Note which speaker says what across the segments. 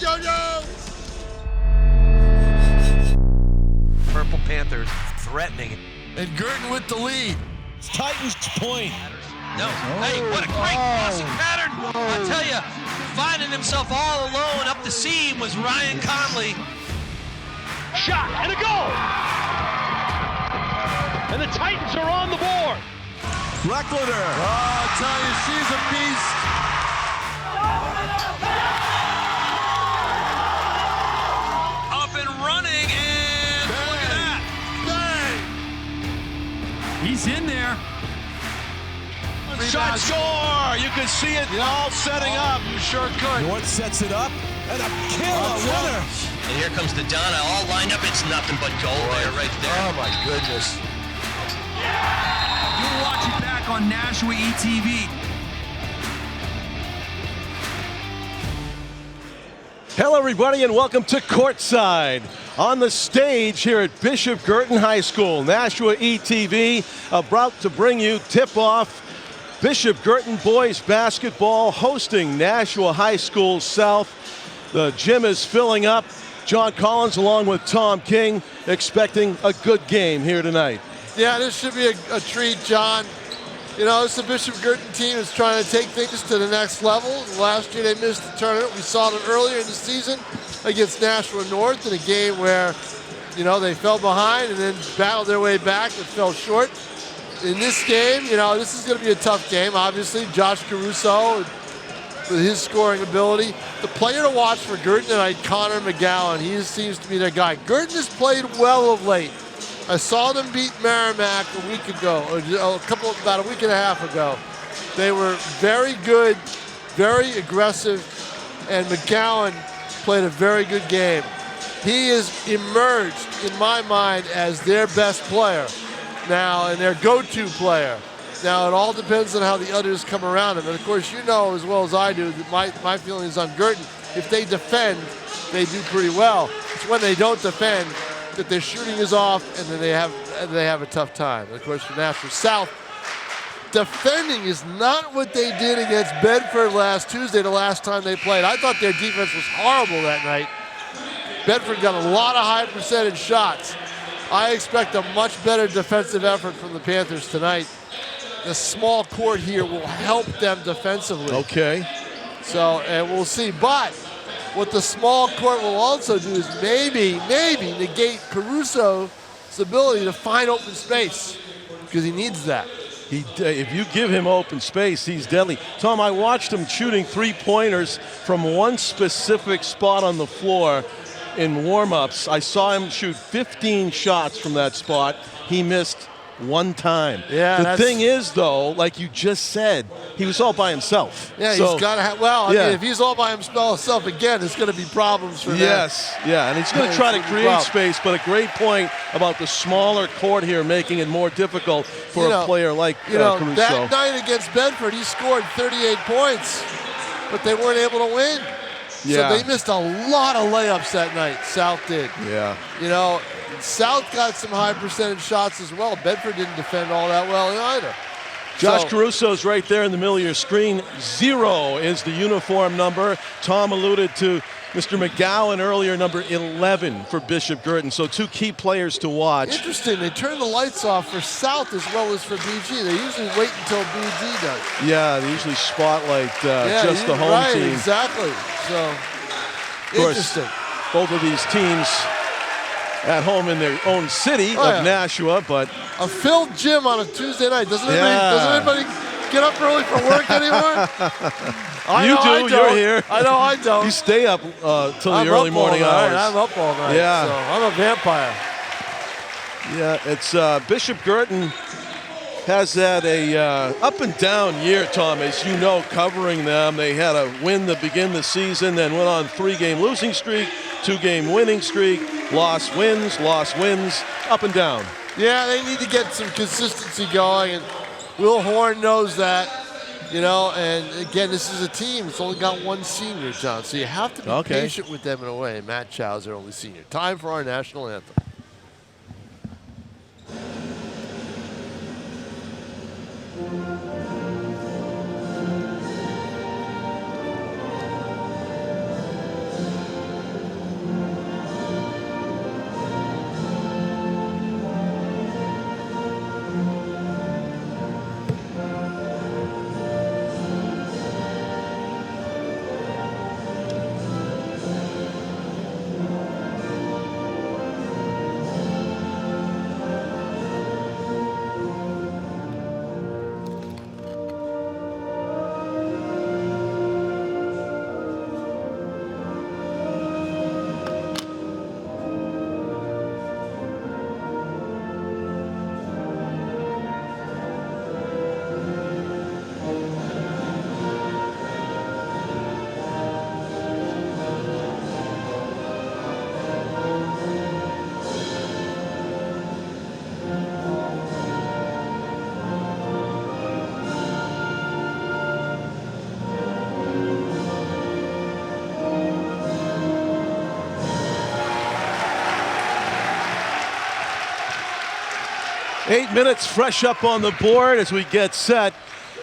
Speaker 1: Yo-Yo!
Speaker 2: Purple Panthers threatening.
Speaker 1: And Guertin with the lead.
Speaker 3: It's Titans point.
Speaker 2: No, hey, what a great crossing pattern. I tell you, finding himself all alone up the seam was Ryan Conley.
Speaker 4: Shot and a goal. And the Titans are on the board.
Speaker 1: Reckler. Oh, I tell you, she's a beast.
Speaker 2: Up and running, and look at that.
Speaker 1: Bang.
Speaker 4: He's in there.
Speaker 1: Shot score! You can see it all setting up. You sure could.
Speaker 3: North sets it up, and a killer winner.
Speaker 2: And here comes the Donna, all lined up. It's nothing but goal there, right there.
Speaker 1: Oh, my goodness.
Speaker 4: You'll watch it back on Nashua ETV.
Speaker 5: Hello, everybody, and welcome to Courtside. On the stage here at Bishop Guertin High School, Nashua ETV about to bring you tip-off. Bishop Guertin boys basketball hosting Nashua High School South. The gym is filling up. John Collins along with Tom King expecting a good game here tonight.
Speaker 6: Yeah, this should be a treat, John. You know, it's the Bishop Guertin team that's trying to take things to the next level. Last year they missed the tournament. We saw them earlier in the season against Nashua North in a game where, you know, they fell behind and then battled their way back but fell short. In this game, you know, this is going to be a tough game. Obviously, Josh Caruso with his scoring ability. The player to watch for Guertin tonight, Connor McGowan. He seems to be their guy. Guertin has played well of late. I saw them beat Merrimack a week ago, or about a week and a half ago. They were very good, very aggressive, and McGowan played a very good game. He has emerged, in my mind, as their best player now and their go-to player. Now, it all depends on how the others come around him. And, of course, you know as well as I do that my feelings on Guertin, if they defend, they do pretty well. It's when they don't defend that their shooting is off and then they have a tough time. And, of course, for Nashua South, defending is not what they did against Bedford last Tuesday, the last time they played. I thought their defense was horrible that night. Bedford got a lot of high percentage shots. I expect a much better defensive effort from the Panthers tonight. The small court here will help them defensively.
Speaker 5: Okay.
Speaker 6: So, and we'll see. But what the small court will also do is maybe negate Caruso's ability to find open space because he needs that.
Speaker 5: If you give him open space, he's deadly. Tom, I watched him shooting three-pointers from one specific spot on the floor in warm-ups. I saw him shoot 15 shots from that spot. He missed one time.
Speaker 6: Yeah,
Speaker 5: the thing is, though, like you just said, he was all by himself.
Speaker 6: Yeah,
Speaker 5: so,
Speaker 6: he's got to have, well, I mean, if he's all by himself, again, there's going to be problems for
Speaker 5: Yes, yeah, and he's going to try to create space, but a great point about the smaller court here making it more difficult for a player like Caruso.
Speaker 6: That night against Bedford, he scored 38 points, but they weren't able to win.
Speaker 5: Yeah.
Speaker 6: So they missed a lot of layups that night, South did.
Speaker 5: Yeah.
Speaker 6: You know, South got some high percentage shots as well. Bedford didn't defend all that well either.
Speaker 5: Josh Caruso's right there in the middle of your screen. 0 is the uniform number. Tom alluded to Mr. McGowan earlier, number 11 for Bishop Guertin. So two key players to watch.
Speaker 6: Interesting. They turn the lights off for South as well as for BG. They usually wait until BG does.
Speaker 5: Yeah, they usually spotlight just the home team.
Speaker 6: Right, exactly. So, interesting.
Speaker 5: Both of these teams at home in their own city of Nashua, but
Speaker 6: a filled gym on a Tuesday night. Doesn't anybody get up early for work anymore?
Speaker 5: You're here.
Speaker 6: I know I don't.
Speaker 5: You stay up till the early morning hours.
Speaker 6: I'm up all night.
Speaker 5: Yeah.
Speaker 6: So I'm a vampire.
Speaker 5: Yeah, it's Bishop Guertin has had a up and down year, Tom, as you know, covering them. They had a win to begin the season, then went on 3-game losing streak, 2-game winning streak, lost wins, up and down.
Speaker 6: Yeah, they need to get some consistency going, and Will Horn knows that, you know, and again, this is a team that's only got one senior, John, so you have to be patient with them in a way. Matt Chow's their only senior. Time for our national anthem.
Speaker 5: 8 minutes fresh up on the board as we get set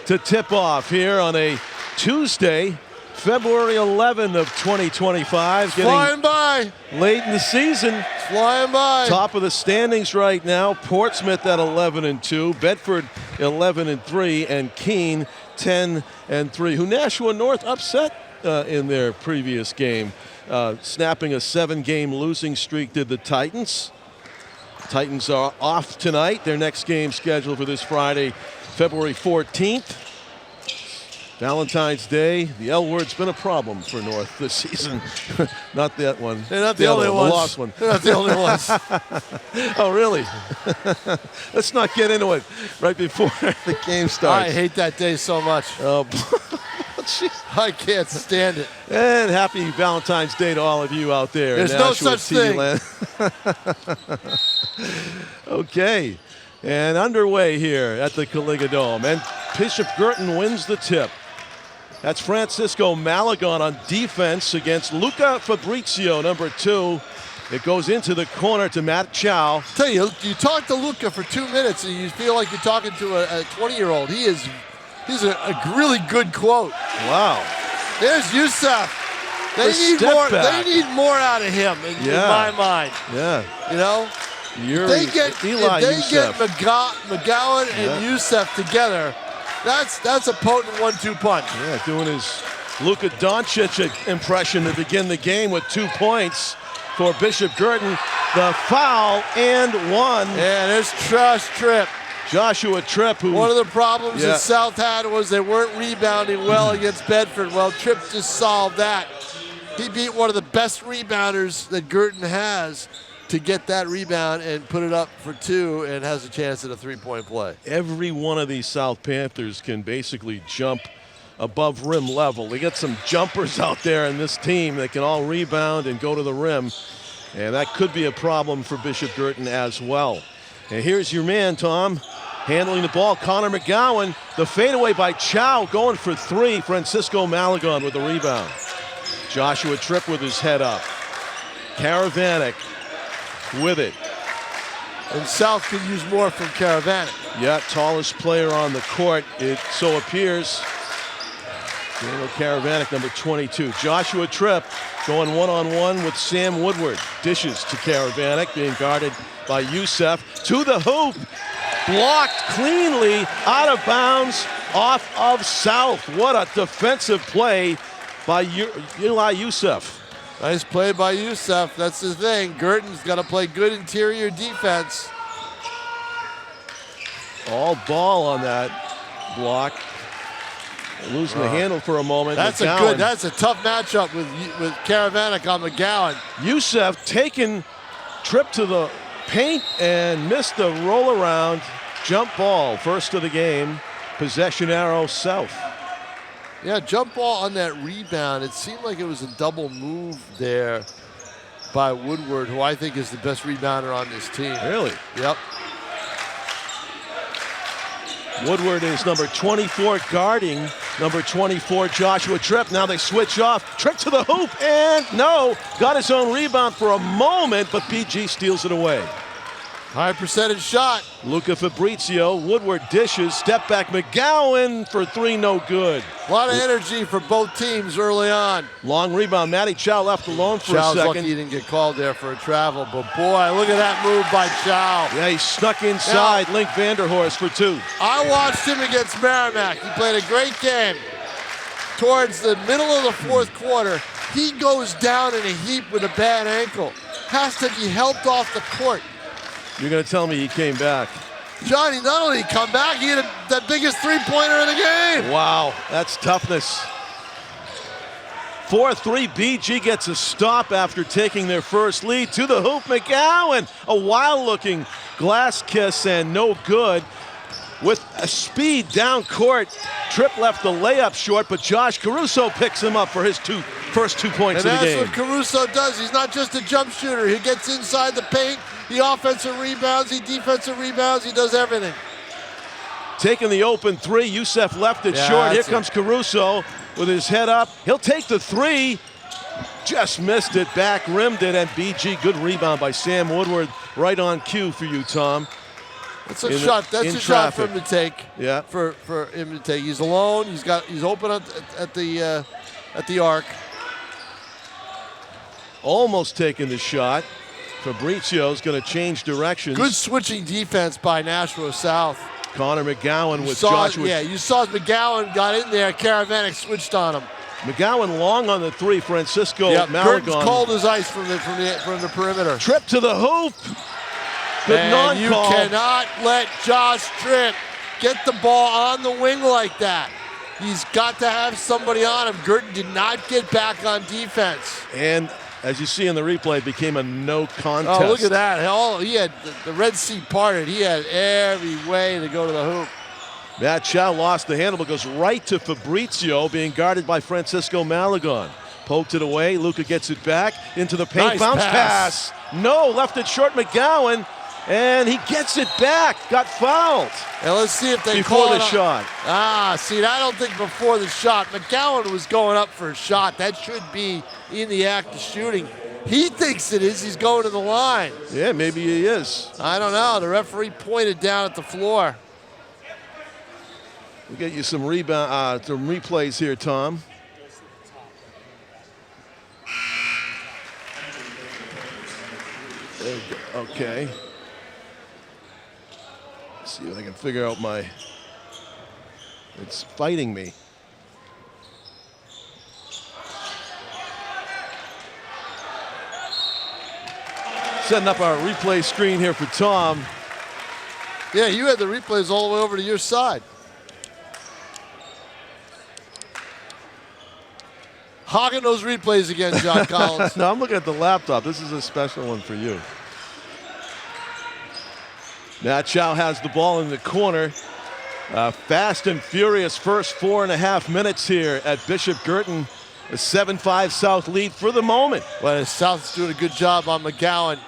Speaker 5: to tip off here on a Tuesday, February 11 of 2025.
Speaker 6: Flying by.
Speaker 5: Late in the season.
Speaker 6: Flying by.
Speaker 5: Top of the standings right now. Portsmouth at 11-2, Bedford 11-3, and Keene 10-3. Who Nashua North upset in their previous game, snapping a 7-game losing streak to the Titans. Titans are off tonight. Their next game scheduled for this Friday, February 14th. Valentine's Day. The L word's been a problem for North this season. Not that one.
Speaker 6: They're not the only ones.
Speaker 5: The lost one.
Speaker 6: They're not the only ones.
Speaker 5: Oh, really? Let's not get into it right before the game starts.
Speaker 6: I hate that day so much.
Speaker 5: Oh, jeez.
Speaker 6: I can't stand it.
Speaker 5: And happy Valentine's Day to all of you out there.
Speaker 6: There's
Speaker 5: in
Speaker 6: no
Speaker 5: Nashua
Speaker 6: such
Speaker 5: TV
Speaker 6: thing.
Speaker 5: Land. Okay, and underway here at the Caliga Dome. And Bishop Guertin wins the tip. That's Francisco Malagon on defense against Luca Fabrizio, number 2. It goes into the corner to Matt Chow.
Speaker 6: Tell you, you talk to Luca for 2 minutes and you feel like you're talking to a 20-year-old. He's a really good quote.
Speaker 5: Wow.
Speaker 6: There's Youssef. They need more out of him in my mind.
Speaker 5: Yeah.
Speaker 6: You know? If they get McGowan and Youssef together, that's a potent 1-2 punch.
Speaker 5: Yeah, doing his Luka Doncic impression to begin the game with 2 points for Bishop Guertin. The foul and 1.
Speaker 6: Yeah, there's Tripp.
Speaker 5: Joshua Tripp, who...
Speaker 6: One of the problems that South had was they weren't rebounding well against Bedford. Well, Tripp just solved that. He beat one of the best rebounders that Guertin has to get that rebound and put it up for 2 and has a chance at a 3-point play.
Speaker 5: Every one of these South Panthers can basically jump above rim level. They get some jumpers out there in this team that can all rebound and go to the rim, and that could be a problem for Bishop Guertin as well. And here's your man, Tom, handling the ball. Connor McGowan, the fadeaway by Chow, going for 3. Francisco Malagon with the rebound. Joshua Tripp with his head up. Karavanek with it.
Speaker 6: And South could use more from Karavanek.
Speaker 5: Yeah, tallest player on the court, it so appears. Daniel Karavanek, number 22. Joshua Tripp going one-on-one with Sam Woodward. Dishes to Karavanek, being guarded by Youssef. To the hoop. Blocked cleanly, out of bounds, off of South. What a defensive play by Eli Youssef.
Speaker 6: Nice play by Youssef. That's the thing. Guertin's got to play good interior defense.
Speaker 5: All ball on that block. Losing the handle for a moment.
Speaker 6: That's
Speaker 5: McGowan.
Speaker 6: That's a tough matchup with Karavanek on McGowan.
Speaker 5: Youssef taking Tripp to the paint and missed the roll around jump ball. First of the game. Possession arrow South.
Speaker 6: Yeah, jump ball on that rebound. It seemed like it was a double move there by Woodward, who I think is the best rebounder on this team.
Speaker 5: Really?
Speaker 6: Yep.
Speaker 5: Woodward is number 24 guarding number 24 Joshua Tripp. Now they switch off. Tripp to the hoop and no. Got his own rebound for a moment, but PG steals it away.
Speaker 6: High percentage shot.
Speaker 5: Luca Fabrizio, Woodward dishes, step back McGowan for 3, no good.
Speaker 6: A lot of energy for both teams early on.
Speaker 5: Long rebound, Matty Chow left alone for
Speaker 6: Chow's
Speaker 5: a second.
Speaker 6: lucky he didn't get called there for a travel, but boy, look at that move by Chow.
Speaker 5: Yeah, he snuck inside, Link Vanderhorst for 2.
Speaker 6: I watched him against Merrimack. He played a great game. Towards the middle of the 4th quarter, he goes down in a heap with a bad ankle. Has to be helped off the court.
Speaker 5: You're going to tell me he came back.
Speaker 6: Johnny, not only did he come back, he hit the biggest 3-pointer in the game.
Speaker 5: Wow, that's toughness. 4-3, BG gets a stop after taking their first lead. To the hoop, McGowan. A wild-looking glass kiss and no good. With a speed down court, Tripp left the layup short, but Josh Caruso picks him up for his first 2 points of the game.
Speaker 6: And that's what Caruso does. He's not just a jump shooter. He gets inside the paint. He offensive rebounds, he defensive rebounds, he does everything.
Speaker 5: Taking the open 3, Youssef left it short. Here comes Caruso with his head up. He'll take the 3. Just missed it, back rimmed it, and BG, good rebound by Sam Woodward. Right on cue for you, Tom.
Speaker 6: That's a shot. That's a shot for him to take.
Speaker 5: Yeah.
Speaker 6: For him to take. He's alone. He's open at the arc.
Speaker 5: Almost taking the shot. Fabrizio's going to change directions.
Speaker 6: Good switching defense by Nashua South.
Speaker 5: Connor McGowan with Joshua.
Speaker 6: Yeah, you saw as McGowan got in there, Caravanek switched on him.
Speaker 5: McGowan long on the three. Francisco Malagon.
Speaker 6: Curtin's cold as ice from the perimeter.
Speaker 5: Trip to the hoop. Good
Speaker 6: and you
Speaker 5: non-call.
Speaker 6: cannot let Josh Tripp get the ball on the wing like that. He's got to have somebody on him. Guertin did not get back on defense.
Speaker 5: And as you see in the replay, it became a no contest.
Speaker 6: Oh, look at that. He had the Red Sea parted. He had every way to go to the hoop.
Speaker 5: Matt Chow lost the handle, but goes right to Fabrizio, being guarded by Francisco Malagon. Poked it away. Luka gets it back into the paint.
Speaker 6: Nice
Speaker 5: Bounce
Speaker 6: pass.
Speaker 5: No, left it short. McGowan, and he gets it back. Got fouled.
Speaker 6: And let's see if they
Speaker 5: before
Speaker 6: call
Speaker 5: the shot.
Speaker 6: See, I don't think before the shot. McGowan was going up for a shot. That should be in the act of shooting. He thinks it is. He's going to the line.
Speaker 5: Yeah, maybe he is.
Speaker 6: I don't know. The referee pointed down at the floor.
Speaker 5: We'll get you some replays here, Tom. There we go. Okay. Let's see if I can figure out it's fighting me. Setting up our replay screen here for Tom.
Speaker 6: Yeah, you had the replays all the way over to your side. Hogging those replays again, John Collins.
Speaker 5: No, I'm looking at the laptop. This is a special one for you. Now Chow has the ball in the corner. Fast and furious first 4.5 minutes here at Bishop Guertin. A 7-5 South lead for the moment.
Speaker 6: Well, South's doing a good job on McGowan.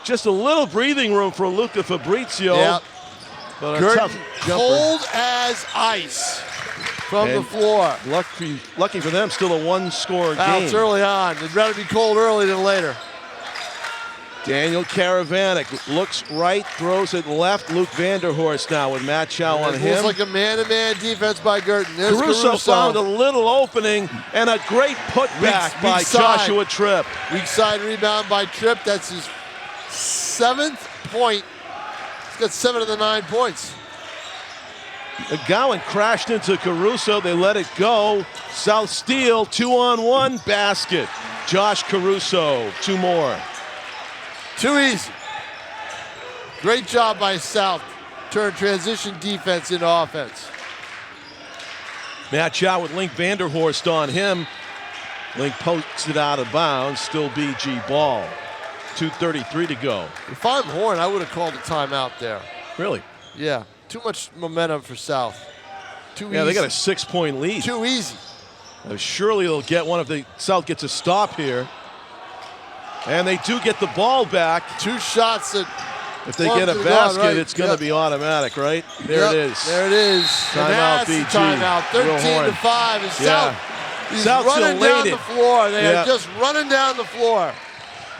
Speaker 5: Just a little breathing room for Luca Fabrizio.
Speaker 6: Yep.
Speaker 5: But
Speaker 6: Guertin cold as ice from the floor.
Speaker 5: Lucky for them, still a one-score game.
Speaker 6: It's early on. They'd rather be cold early than later.
Speaker 5: Daniel Caravanek looks right, throws it left. Luke Vanderhorst now with Matt Chow on him.
Speaker 6: It's like a man-to-man defense by Guertin. There's
Speaker 5: Caruso found a little opening and a great putback by Joshua Tripp.
Speaker 6: Weak side rebound by Tripp. That's his 7th point. He's got 7 of the 9 points.
Speaker 5: McGowan crashed into Caruso. They let it go. South steal, 2-on-1 basket. Josh Caruso, 2 more.
Speaker 6: Too easy. Great job by South. Turn transition defense into offense.
Speaker 5: Matt Chow with Link Vanderhorst on him. Link pokes it out of bounds. Still BG ball. 2:33 to go.
Speaker 6: If I'm Horn, I would have called a timeout there.
Speaker 5: Really?
Speaker 6: Yeah. Too much momentum for South. Too easy.
Speaker 5: Yeah, they got a 6-point lead.
Speaker 6: Too easy.
Speaker 5: Surely they'll get one if South gets a stop here. And they do get the ball back.
Speaker 6: 2 shots that
Speaker 5: if they get a basket,
Speaker 6: right.
Speaker 5: it's going to be automatic, right? There it is.
Speaker 6: There it is.
Speaker 5: Timeout, BG.
Speaker 6: Timeout. 13-5. And South is running down the floor. They are just running down the floor.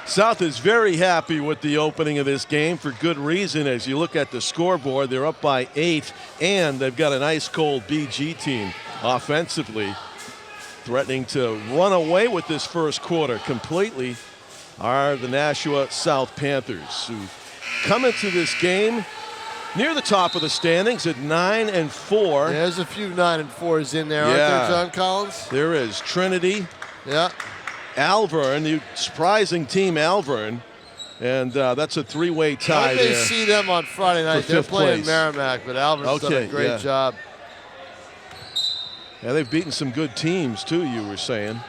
Speaker 5: South is very happy with the opening of this game for good reason. As you look at the scoreboard, they're up by 8, and they've got an ice-cold BG team offensively, threatening to run away with this first quarter completely. Are the Nashua South Panthers, who come into this game near the top of the standings at 9-4.
Speaker 6: There's a few 9-4s in there, aren't there, John Collins?
Speaker 5: There is. Trinity.
Speaker 6: Yeah.
Speaker 5: Alvern, the surprising team Alvern. And that's a 3-way tie there.
Speaker 6: I may see them on Friday night. They're playing Merrimack, but Alvern's done a great job.
Speaker 5: Yeah, they've beaten some good teams, too, you were saying.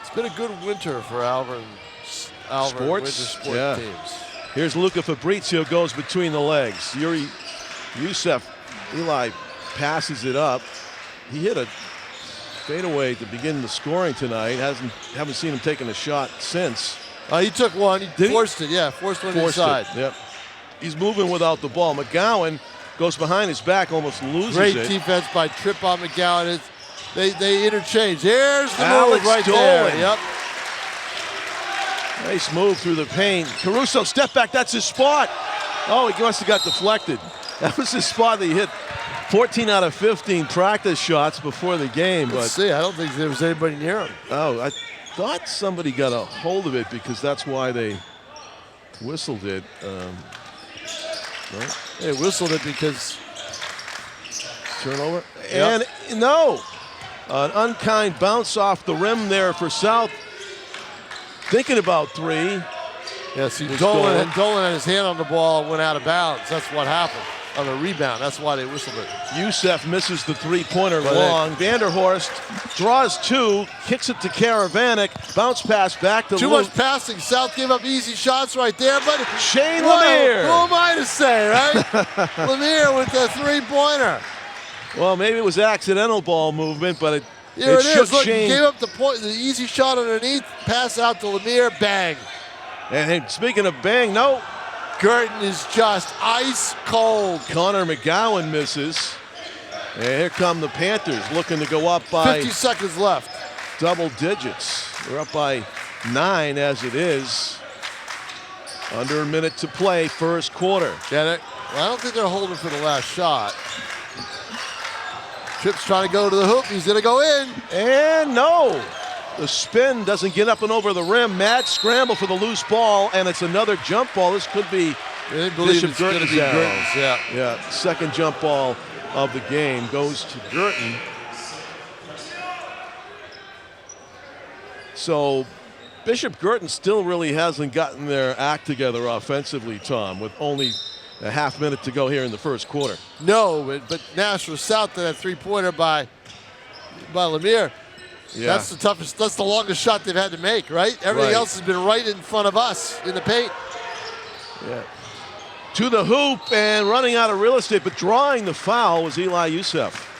Speaker 6: It's been a good winter for Alvern winter sport teams.
Speaker 5: Here's Luca Fabrizio, goes between the legs. Yuri Youssef, Eli passes it up. He hit a fadeaway to begin the scoring tonight. Haven't seen him taking a shot since.
Speaker 6: He took one. He forced it. Yeah, forced one inside.
Speaker 5: Yep. He's moving without the ball. McGowan goes behind his back, almost loses it.
Speaker 6: Great defense by Tripp on McGowan. They interchange. There's the
Speaker 5: Alex
Speaker 6: move right
Speaker 5: Dolan.
Speaker 6: there. Yep.
Speaker 5: Nice move through the paint. Caruso, step back. That's his spot. Oh, he must have got deflected. That was the spot that he hit 14 out of 15 practice shots before the game.
Speaker 6: Let's see. I don't think there was anybody near him.
Speaker 5: Oh, I thought somebody got a hold of it because that's why they whistled it. No?
Speaker 6: They whistled it because
Speaker 5: Turnover.
Speaker 6: Yep.
Speaker 5: And no, an unkind bounce off the rim there for South. Thinking about three.
Speaker 6: yeah, see, Dolan had his hand on the ball and went out of bounds. That's what happened on the rebound. That's why they whistled it.
Speaker 5: Youssef misses the three-pointer long. Vanderhorst draws two, kicks it to Karavanek, bounce pass back to
Speaker 6: Too
Speaker 5: Luke.
Speaker 6: much passing. South gave up easy shots right there, but
Speaker 5: Shane
Speaker 6: Who
Speaker 5: Lemire.
Speaker 6: am I to say, right? Lemire with the three-pointer.
Speaker 5: Well, maybe it was accidental ball movement, but
Speaker 6: Here
Speaker 5: it
Speaker 6: it
Speaker 5: shook
Speaker 6: is. Look, he
Speaker 5: Shane.
Speaker 6: gave up the easy shot underneath, pass out to Lemire, bang.
Speaker 5: And hey, speaking of bang, no.
Speaker 6: Guertin is just ice cold.
Speaker 5: Connor McGowan misses. And here come the Panthers looking to go up by
Speaker 6: 50 seconds left.
Speaker 5: double digits. They're up by 9 as it is. Under a minute to play, first quarter.
Speaker 6: Get it? Well, I don't think they're holding for the last shot. Tripp's trying to go to the hoop. He's going to go in.
Speaker 5: And no. The spin doesn't get up and over the rim. Mad scramble for the loose ball, and it's another jump ball. This could be
Speaker 6: They believe
Speaker 5: Bishop
Speaker 6: it's going to
Speaker 5: Guertin's
Speaker 6: be
Speaker 5: arrow.
Speaker 6: Guertin's, yeah.
Speaker 5: Yeah, second jump ball of the game goes to Guertin. So Bishop Guertin still really hasn't gotten their act together offensively, Tom, with only a half minute to go here in the first quarter.
Speaker 6: No, but Nashua South to that three-pointer by Lemire.
Speaker 5: Yeah.
Speaker 6: That's the toughest, that's the longest shot they've had to make, right? Everything
Speaker 5: Right.
Speaker 6: else has been right in front of us in the paint.
Speaker 5: Yeah. To the hoop and running out of real estate, but drawing the foul was Eli Youssef.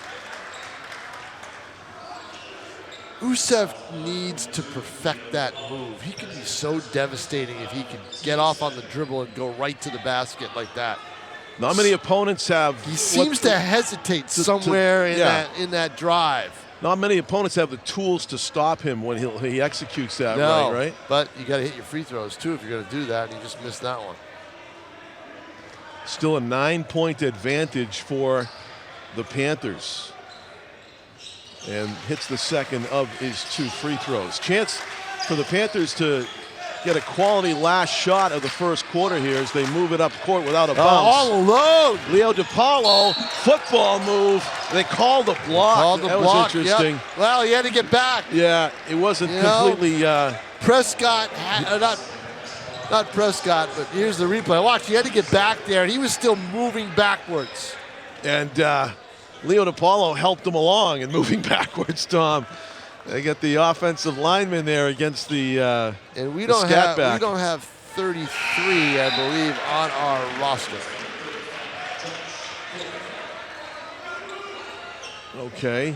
Speaker 6: Youssef needs to perfect that move. He can be so devastating if he can get off on the dribble and go right to the basket like that.
Speaker 5: Not many opponents have.
Speaker 6: He seems to hesitate somewhere in that drive.
Speaker 5: Not many opponents have the tools to stop him when he executes that
Speaker 6: No,
Speaker 5: right?
Speaker 6: but you got to hit your free throws too if you're going to do that, and you just missed that one.
Speaker 5: Still a 9-point advantage for the Panthers. And hits the second of his two free throws. Chance for the Panthers to get a quality last shot of the first quarter here as they move it up court without a bounce.
Speaker 6: All alone.
Speaker 5: Leo DiPaolo, football move. They called the block. That was interesting.
Speaker 6: Yep. Well, he had to get back.
Speaker 5: Yeah, it wasn't completely.
Speaker 6: Prescott, not Prescott, but here's the replay. Watch, he had to get back there, and he was still moving backwards.
Speaker 5: And Leo DiPaolo helped him along and moving backwards, Tom. They get the offensive lineman there against the
Speaker 6: and we
Speaker 5: the
Speaker 6: don't
Speaker 5: scat
Speaker 6: have
Speaker 5: back.
Speaker 6: we don't have 33, I believe, on our roster.
Speaker 5: Okay.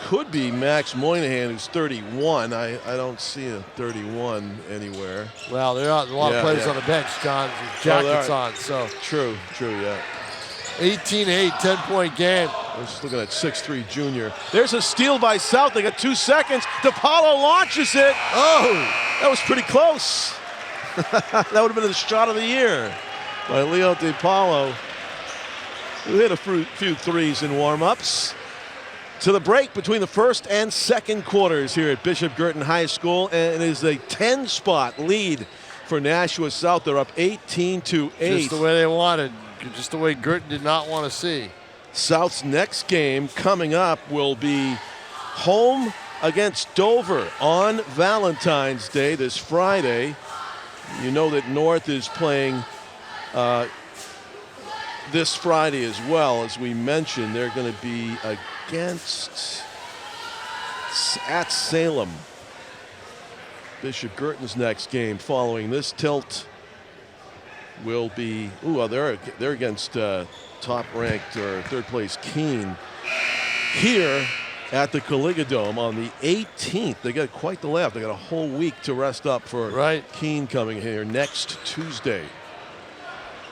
Speaker 5: Could be Max Moynihan, who's 31. I don't see a 31 anywhere.
Speaker 6: Well, there are a lot of players on the bench, John, with jackets on. So
Speaker 5: True, yeah.
Speaker 6: 18-8, 10-point game.
Speaker 5: I was just looking at 6'3" junior. There's a steal by South. They got 2 seconds. DiPaolo launches it.
Speaker 6: Oh!
Speaker 5: That was pretty close. That would have been the shot of the year by Leo DiPaolo, who hit a few threes in warm-ups. To the break between the first and second quarters here at Bishop Guertin High School, and it is a 10-spot lead for Nashua South. They're up 18-8.
Speaker 6: Just the way they wanted. Just the way Guertin did not want to see.
Speaker 5: South's next game coming up will be home against Dover on Valentine's Day this Friday. You know that North is playing this Friday as well. As we mentioned, they're going to be at Salem. Bishop Guertin's next game following this tilt will be, they're against top-ranked or third-place Keene here at the Caliga Dome on the 18th. They got quite the layoff. They got a whole week to rest up for Keene coming here next Tuesday.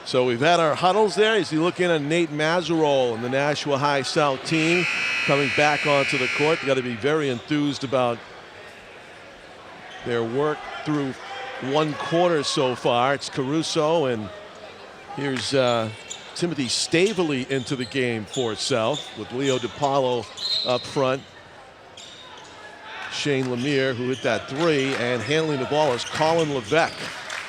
Speaker 5: So we've had our huddles there. As you look in at Nate Mazarol and the Nashua High South team coming back onto the court. They got to be very enthused about their work through one quarter so far. It's Caruso, and here's Timothy Staveley into the game for South with Leo DiPaolo up front. Shane Lemire, who hit that three, and handling the ball is Colin Levesque.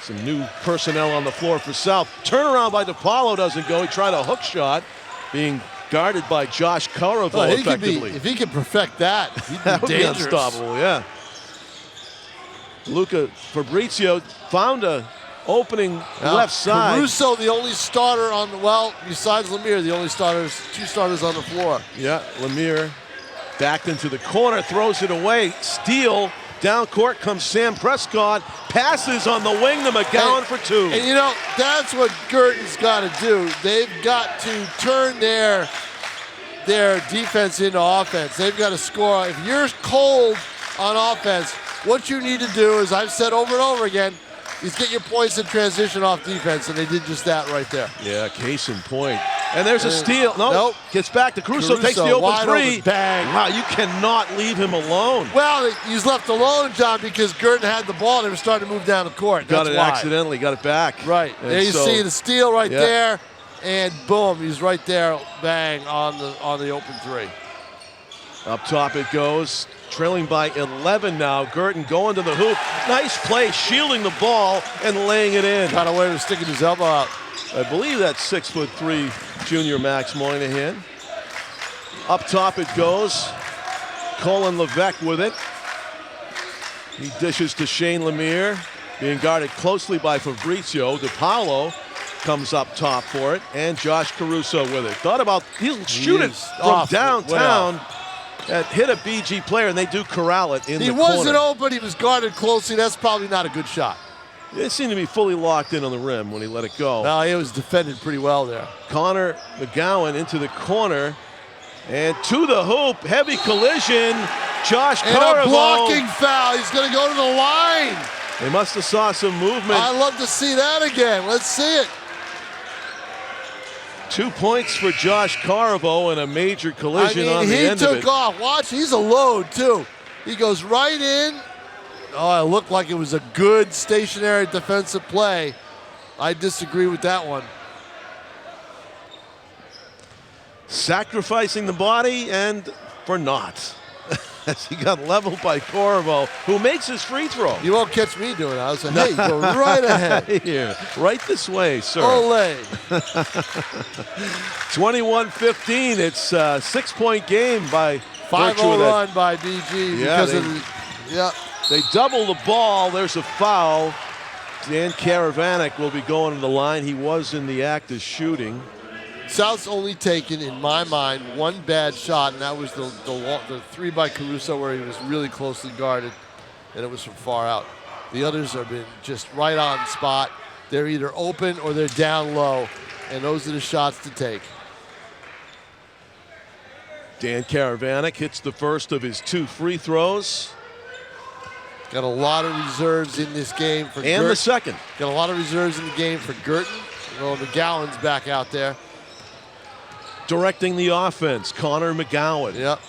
Speaker 5: Some new personnel on the floor for South. Turnaround by DiPaolo doesn't go. He tried a hook shot, being guarded by Josh Caravel effectively.
Speaker 6: If he could perfect that, he'd be
Speaker 5: that would
Speaker 6: dangerous.
Speaker 5: be unstoppable, yeah. Luca Fabrizio found a opening left side.
Speaker 6: Caruso, the only starter on the, well, besides Lemire, the only two starters on the floor.
Speaker 5: Yeah, Lemire backed into the corner, throws it away. Steal, down court comes Sam Prescott, passes on the wing to McGowan for two.
Speaker 6: And you know, that's what Guertin's got to do. They've got to turn their defense into offense. They've got to score. If you're cold on offense, what you need to do, as I've said over and over again, is get your points in transition off defense, and they did just that right there.
Speaker 5: Yeah, case in point. And there's a steal.
Speaker 6: Nope.
Speaker 5: Gets back to Caruso, takes the open three.
Speaker 6: Open, bang.
Speaker 5: Wow, you cannot leave him alone.
Speaker 6: Well, he's left alone, John, because Guertin had the ball and they were starting to move down the court.
Speaker 5: Got
Speaker 6: That's
Speaker 5: it
Speaker 6: why.
Speaker 5: accidentally, got it back.
Speaker 6: Right.
Speaker 5: And
Speaker 6: there you see the steal right there, and boom, he's right there, bang, on the open three.
Speaker 5: Up top it goes. Trailing by 11 now. Guertin going to the hoop. Nice play, shielding the ball and laying it in.
Speaker 6: Got away with sticking his elbow out.
Speaker 5: I believe that's 6'3" junior Max Moynihan. Up top it goes. Colin Levesque with it. He dishes to Shane Lemire, being guarded closely by Fabrizio. DiPaolo comes up top for it, and Josh Caruso with it. Thought about, he'll shoot it from downtown. Hit a BG player, and they do corral it in the corner.
Speaker 6: He wasn't open. He was guarded closely. That's probably not a good shot.
Speaker 5: It seemed to be fully locked in on the rim when he let it go.
Speaker 6: No, it was defended pretty well there.
Speaker 5: Connor McGowan into the corner, and to the hoop. Heavy collision. Josh Caravel.
Speaker 6: And a blocking foul. He's going to go to the line.
Speaker 5: They must have saw some movement.
Speaker 6: I'd love to see that again. Let's see it.
Speaker 5: 2 points for Josh Caravel and a major collision on the end of it.
Speaker 6: He took off. Watch, he's a load too. He goes right in. Oh, it looked like it was a good stationary defensive play. I disagree with that one.
Speaker 5: Sacrificing the body and for naught. As he got leveled by Caravel, who makes his free throw.
Speaker 6: You won't catch me doing it. I was like, hey, go right ahead.
Speaker 5: Here, right this way, sir.
Speaker 6: Ole.
Speaker 5: 21-15. It's a 6-point game by
Speaker 6: 5-0 run by BG.
Speaker 5: Yeah, they double the ball. There's a foul. Dan Karavanek will be going to the line. He was in the act of shooting.
Speaker 6: South's only taken, in my mind, one bad shot, and that was the three by Caruso where he was really closely guarded, and it was from far out. The others have been just right on spot. They're either open or they're down low, and those are the shots to take.
Speaker 5: Dan Karavanek hits the first of his 2 free throws.
Speaker 6: Got a lot of reserves in this game for Guertin.
Speaker 5: And the second.
Speaker 6: Got a lot of reserves in the game for Guertin. Well, McGowan's back out there.
Speaker 5: Directing the offense, Connor McGowan.
Speaker 6: Yep.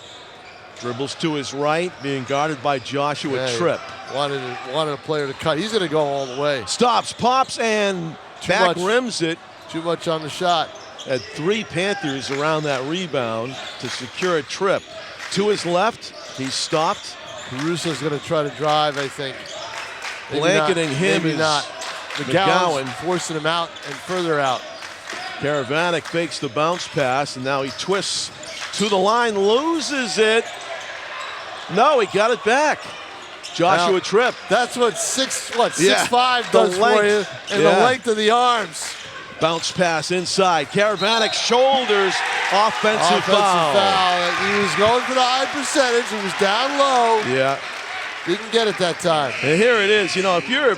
Speaker 5: Dribbles to his right, being guarded by Joshua Tripp.
Speaker 6: Wanted a player to cut. He's going to go all the way.
Speaker 5: Stops, pops, and back rims it.
Speaker 6: Too much on the shot.
Speaker 5: Had 3 Panthers around that rebound to secure a trip. To his left, he's stopped.
Speaker 6: Caruso's going to try to drive, I think.
Speaker 5: Blanketing him
Speaker 6: maybe
Speaker 5: is
Speaker 6: not. McGowan forcing him out and further out.
Speaker 5: Karavanek fakes the bounce pass, and now he twists to the line, loses it. No, he got it back. Joshua Tripp.
Speaker 6: That's what 6'5" does for you, and the length of the arms.
Speaker 5: Bounce pass inside. Karavanek shoulders, offensive foul.
Speaker 6: He was going for the high percentage. He was down low.
Speaker 5: Yeah.
Speaker 6: Didn't get it that time.
Speaker 5: And here it is. You know, if you're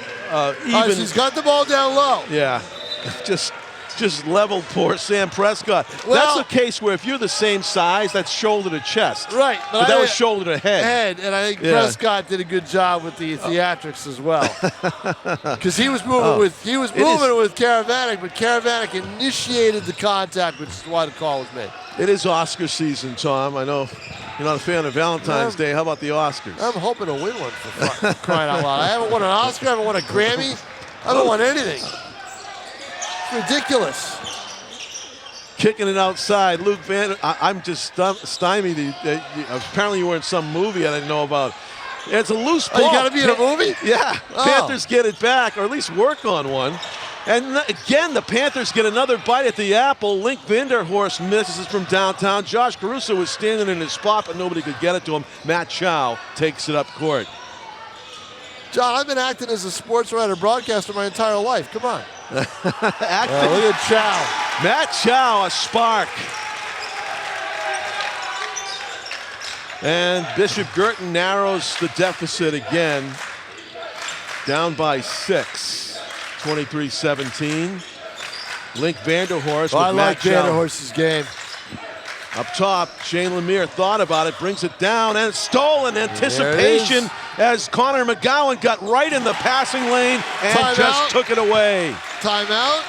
Speaker 5: even.
Speaker 6: He's got the ball down low.
Speaker 5: Yeah. Just leveled poor Sam Prescott.
Speaker 6: Well,
Speaker 5: that's a case where if you're the same size, that's shoulder to chest.
Speaker 6: Right.
Speaker 5: But that was shoulder to head.
Speaker 6: And I think Prescott did a good job with the theatrics as well. Because he was moving with Karavanek, but Karavanek initiated the contact, which is why the call was made.
Speaker 5: It is Oscar season, Tom. I know you're not a fan of Valentine's Day. How about the Oscars?
Speaker 6: I'm hoping to win one for crying out loud. I haven't won an Oscar. I haven't won a Grammy. I haven't won anything. Ridiculous.
Speaker 5: kicking it outside. Luke Van, I'm just stymied. Apparently you were in some movie I didn't know about. It's a loose ball.
Speaker 6: Oh, you got to be in a movie?
Speaker 5: Yeah.
Speaker 6: Oh.
Speaker 5: Panthers get it back, or at least work on one. And again, the Panthers get another bite at the apple. Link Vanderhorst misses from downtown. Josh Caruso was standing in his spot, but nobody could get it to him. Matt Chow takes it up court.
Speaker 6: John, I've been acting as a sports writer broadcaster my entire life. Come on.
Speaker 5: Look
Speaker 6: at Chow.
Speaker 5: Matt Chow, a spark. And Bishop Guertin narrows the deficit again. Down by 6. 23-17. Link Vanderhorst.
Speaker 6: I like Vanderhorst's game.
Speaker 5: Up top, Shane Lemire thought about it, brings it down, and stolen anticipation as Connor McGowan got right in the passing lane and just took it away.
Speaker 6: Timeout?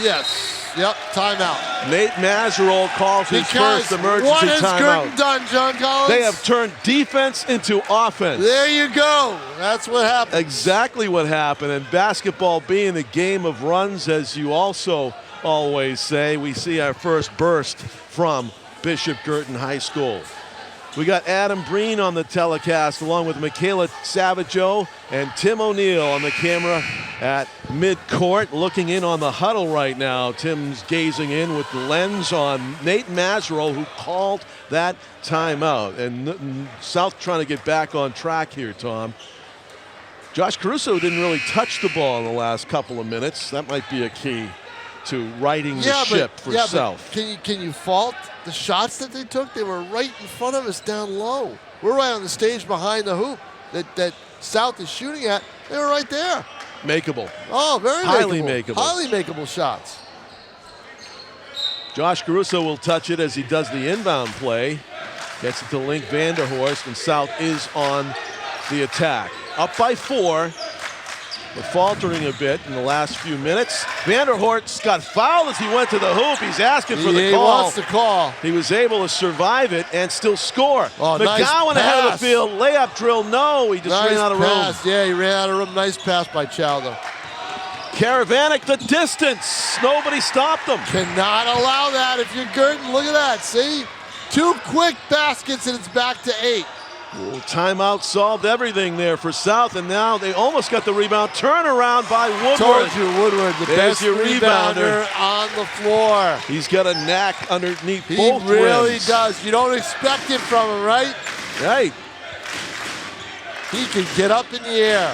Speaker 6: Yes. Yep, timeout.
Speaker 5: Nate Mazerol calls his first emergency
Speaker 6: what has
Speaker 5: timeout.
Speaker 6: Guertin done, John Collins?
Speaker 5: They have turned defense into offense.
Speaker 6: There you go. That's what happened.
Speaker 5: Exactly what happened. And basketball being a game of runs, as you also always say, we see our first burst from Bishop Guertin High School. We got Adam Breen on the telecast along with Michaela Savageau and Tim O'Neill on the camera at midcourt, looking in on the huddle right now. Tim's gazing in with the lens on Nate Mazerol, who called that timeout. And South trying to get back on track here, Tom. Josh Caruso didn't really touch the ball in the last couple of minutes. That might be a key to righting the ship for South.
Speaker 6: Can you fault the shots that they took? They were right in front of us down low. We're right on the stage behind the hoop that South is shooting at. They were right there.
Speaker 5: Makeable.
Speaker 6: Oh, very
Speaker 5: highly makeable.
Speaker 6: Highly makeable shots.
Speaker 5: Josh Caruso will touch it as he does the inbound play. Gets it to Link Vanderhorst, and South is on the attack. Up by 4. But faltering a bit in the last few minutes. Vanderhorst got fouled as he went to the hoop. He's asking for the call.
Speaker 6: He wants the call.
Speaker 5: He was able to survive it and still score.
Speaker 6: Oh,
Speaker 5: McGowan ahead of the field. Layup drill, no. He just ran out of room.
Speaker 6: Yeah, he ran out of room. Nice pass by Chow, though.
Speaker 5: Karavanek the distance. Nobody stopped them.
Speaker 6: Cannot allow that if you're Guertin. Look at that. See? 2 quick baskets and it's back to 8.
Speaker 5: Well, timeout solved everything there for South, and now they almost got the rebound. Turnaround by Woodward.
Speaker 6: Told you, Woodward, the best
Speaker 5: your
Speaker 6: rebounder on the floor.
Speaker 5: He's got a knack underneath
Speaker 6: he
Speaker 5: both rims.
Speaker 6: He really does. You don't expect it from him, right?
Speaker 5: Right.
Speaker 6: He can get up in the air.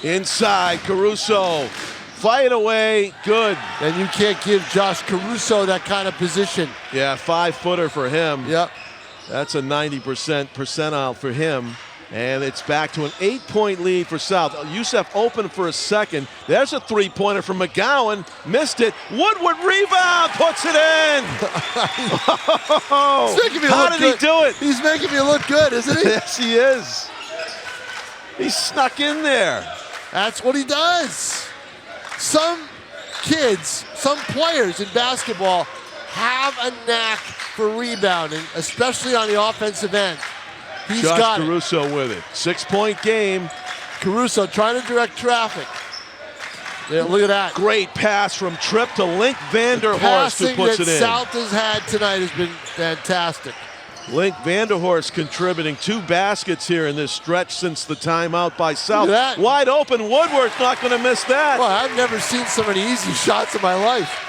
Speaker 5: Inside, Caruso. Fight away, good.
Speaker 6: And you can't give Josh Caruso that kind of position.
Speaker 5: Yeah, 5-footer for him.
Speaker 6: Yep.
Speaker 5: That's a 90% percentile for him. And it's back to an 8-point lead for South. Youssef open for a second. There's a 3-pointer from McGowan. Missed it. Woodward rebound, puts it in. How did he do it?
Speaker 6: He's making me look good, isn't he?
Speaker 5: Yes, he is. He snuck in there.
Speaker 6: That's what he does. Some kids, some players in basketball have a knack for rebounding, especially on the offensive end. He's got
Speaker 5: Caruso with it. 6-point game.
Speaker 6: Caruso trying to direct traffic. Yeah, look at that.
Speaker 5: Great pass from Tripp to Link Vanderhorst, who puts it in.
Speaker 6: Passing that South has had tonight has been fantastic.
Speaker 5: Link Vanderhorst contributing 2 baskets here in this stretch since the timeout by South. Wide open, Woodward's not going to miss that.
Speaker 6: Well, I've never seen so many easy shots in my life.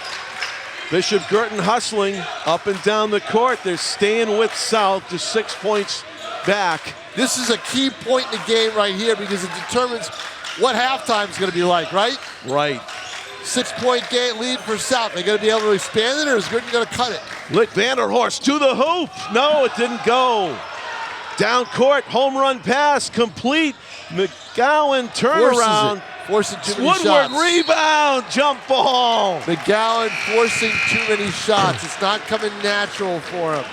Speaker 5: Bishop Guertin hustling up and down the court. They're staying with South, just 6 points back.
Speaker 6: This is a key point in the game right here because it determines what halftime is going to be like, right?
Speaker 5: Right.
Speaker 6: 6-point game lead for South. They going to be able to expand it, or is Guertin going to cut it?
Speaker 5: Lick Vanderhorst to the hoop. No, it didn't go. Down court, home run pass complete. McGowan turnaround.
Speaker 6: Forcing too many
Speaker 5: Woodward
Speaker 6: shots.
Speaker 5: Rebound, jump ball.
Speaker 6: McGowan forcing too many shots. It's not coming natural for him.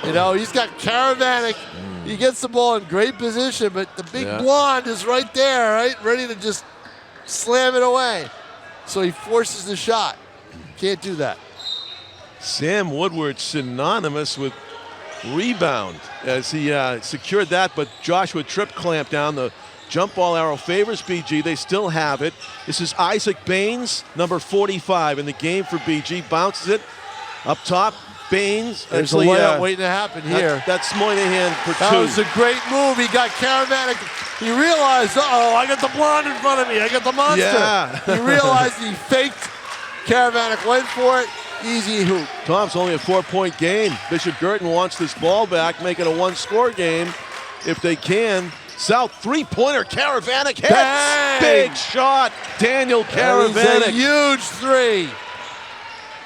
Speaker 6: You know, he's got Karavanek. He gets the ball in great position, but the big blonde is right there, right? Ready to just slam it away. So he forces the shot. Can't do that.
Speaker 5: Sam Woodward synonymous with rebound as he secured that, but Joshua Tripp clamped down. The Jump ball arrow favors BG. They still have it. This is Isaac Baines, number 45 in the game for BG. Bounces it up top. Baines.
Speaker 6: There's a layup waiting to happen here.
Speaker 5: That's Moynihan for
Speaker 6: that
Speaker 5: 2.
Speaker 6: That was a great move. He got Caravanek. He realized, uh-oh, I got the blonde in front of me. I got the monster.
Speaker 5: Yeah.
Speaker 6: He realized he faked. Caravanek went for it. Easy hoop.
Speaker 5: Tom's only a 4-point game. Bishop Guertin wants this ball back, make it a 1-score game if they can. South three-pointer. Caravanek hits.
Speaker 6: Bang!
Speaker 5: Big shot. Daniel Caravanek.
Speaker 6: That is a huge three.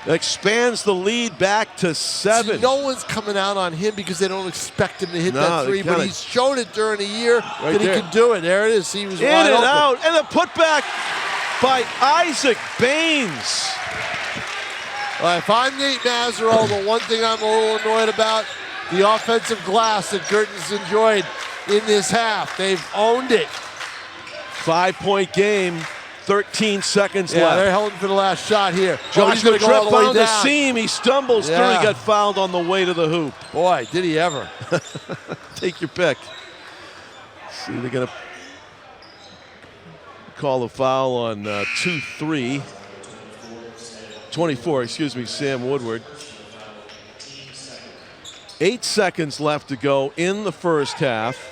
Speaker 5: Expands the lead back to 7.
Speaker 6: See, no one's coming out on him because they don't expect him to hit that three, but he's shown it during the year that he can do it. There it is. He was
Speaker 5: in
Speaker 6: wide
Speaker 5: and
Speaker 6: open.
Speaker 5: out, and a putback by Isaac Baines.
Speaker 6: If I'm Nate Mazerow, the one thing I'm a little annoyed about, the offensive glass that Guertin's enjoyed in this half. They've owned it.
Speaker 5: 5-point game. 13 seconds
Speaker 6: left.
Speaker 5: They're
Speaker 6: holding for the last shot here.
Speaker 5: Josh
Speaker 6: going to
Speaker 5: trip found the seam. He stumbles through. He got fouled on the way to the hoop.
Speaker 6: Boy, did he ever.
Speaker 5: Take your pick. See, they're going to call a foul on 2-3. 24, excuse me, Sam Woodward. 8 seconds left to go in the first half.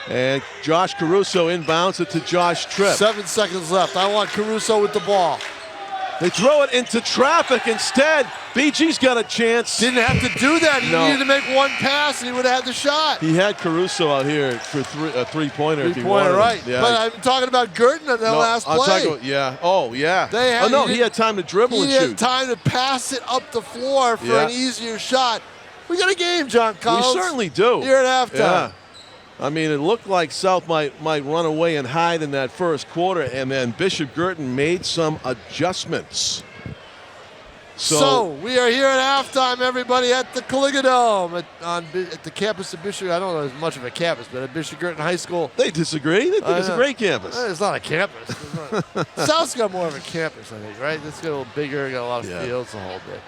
Speaker 5: And Josh Caruso inbounds it to Josh Tripp.
Speaker 6: 7 seconds left. I want Caruso with the ball.
Speaker 5: They throw it into traffic instead. BG's got a chance.
Speaker 6: Didn't have to do that. He needed to make one pass and he would have had the shot.
Speaker 5: He had Caruso out here for a three-pointer if he wanted.
Speaker 6: Right.
Speaker 5: Yeah.
Speaker 6: But I'm talking about Guertin on that last play.
Speaker 5: He had time to dribble and shoot.
Speaker 6: He had time to pass it up the floor for an easier shot. We got a game, John Collins.
Speaker 5: We certainly do.
Speaker 6: Here at halftime.
Speaker 5: Yeah. I mean, it looked like South might run away and hide in that first quarter, and then Bishop Guertin made some adjustments.
Speaker 6: So we are here at halftime, everybody, at the Caligadome at the campus of Bishop. I don't know as much of a campus, but at Bishop Guertin High School.
Speaker 5: They disagree. They think it's a great campus.
Speaker 6: It's not a campus. South's got more of a campus, I think, right? It's got a little bigger, got a lot of fields, the whole bit.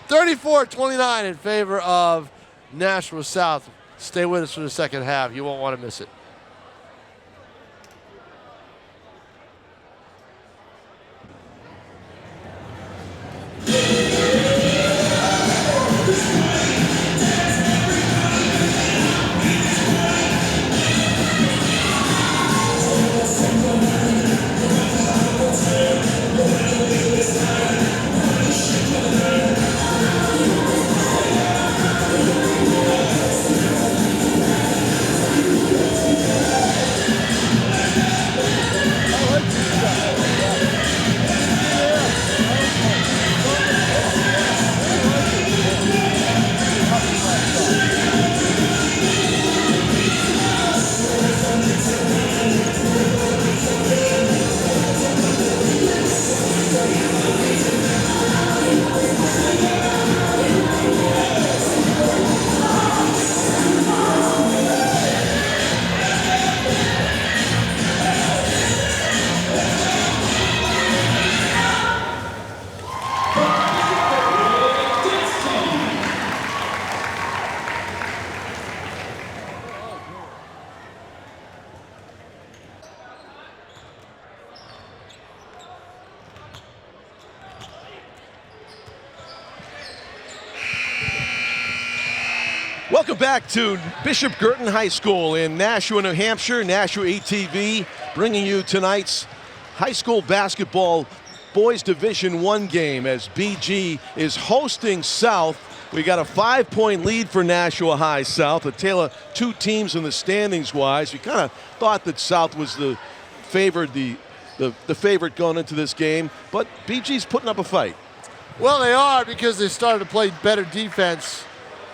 Speaker 6: 34-29 in favor of Nashua South. Stay with us for the second half. You won't want to miss it.
Speaker 5: Welcome back to Bishop Guertin High School in Nashua, New Hampshire. Nashua ETV bringing you tonight's high school basketball boys Division I game as BG is hosting South. We got a 5-point lead for Nashua High South, a tale of two teams in the standings-wise. We kind of thought that South was the favorite going into this game, but BG's putting up a fight.
Speaker 6: Well, they are, because they started to play better defense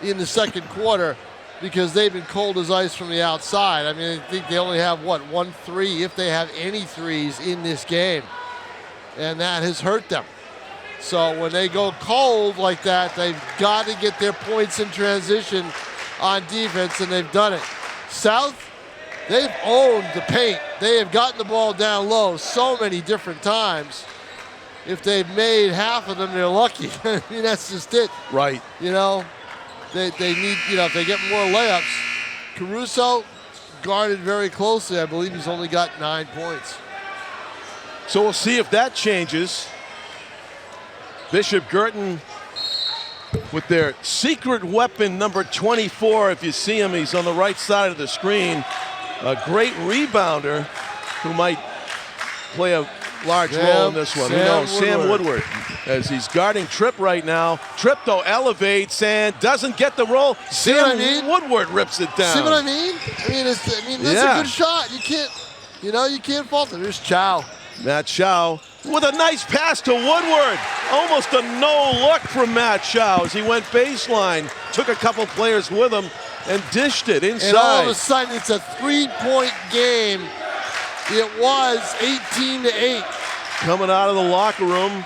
Speaker 6: in the second quarter, because they've been cold as ice from the outside. I mean, I think they only have, 1 3, if they have any threes in this game. And that has hurt them. So when they go cold like that, they've got to get their points in transition on defense, and they've done it. South, they've owned the paint. They have gotten the ball down low so many different times. If they've made half of them, they're lucky. I mean, that's just it.
Speaker 5: Right.
Speaker 6: You know, they need, if they get more layups, Caruso guarded very closely. I believe he's only got 9 points.
Speaker 5: So we'll see if that changes. Bishop Guertin with their secret weapon, number 24. If you see him, he's on the right side of the screen. A great rebounder who might play a large role in this one. Who knows? Sam Woodward, as he's guarding Tripp right now. Tripp, though, elevates and doesn't get the roll. Sam Woodward rips it down.
Speaker 6: See what I mean? I mean, that's a good shot. You can't fault it. There's Chow.
Speaker 5: Matt Chow with a nice pass to Woodward. Almost a no-look from Matt Chow as he went baseline. Took a couple players with him and dished it inside.
Speaker 6: And all of a sudden, it's a 3-point game. It was 18-8.
Speaker 5: Coming out of the locker room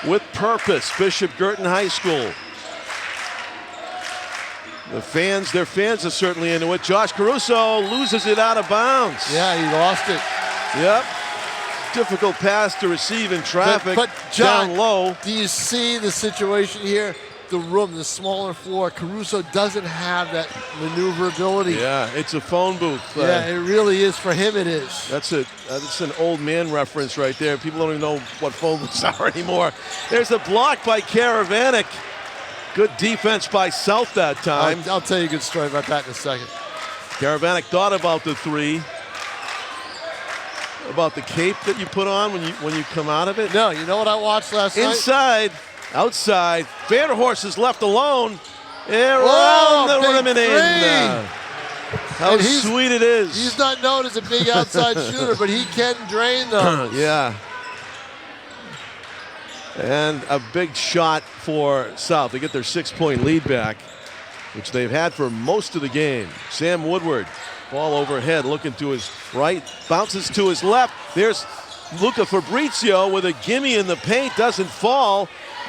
Speaker 5: with purpose, Bishop Guertin High School. Their fans are certainly into it. Josh Caruso loses it out of bounds.
Speaker 6: Yeah, he lost it.
Speaker 5: Yep. Difficult pass to receive in traffic.
Speaker 6: But John,
Speaker 5: down low.
Speaker 6: Do you see the situation here? The room, the smaller floor. Caruso doesn't have that maneuverability.
Speaker 5: Yeah, it's a phone booth.
Speaker 6: Yeah, it really is. For him, it is.
Speaker 5: That's an old man reference right there. People don't even know what phone booths are anymore. There's a block by Karavanek. Good defense by South that time.
Speaker 6: I'll tell you a good story about that in a second.
Speaker 5: Karavanek thought about the three. About the cape that you put on when you come out of it?
Speaker 6: No, you know what I watched last night?
Speaker 5: Inside, outside. Vanderhorst is left alone. Around the rim and in. How sweet it is.
Speaker 6: He's not known as a big outside shooter, but he can drain those.
Speaker 5: Yeah. And a big shot for South. They get their 6-point lead back, which they've had for most of the game. Sam Woodward. Ball overhead, looking to his right, bounces to his left. There's Luca Fabrizio with a gimme in the paint, doesn't fall.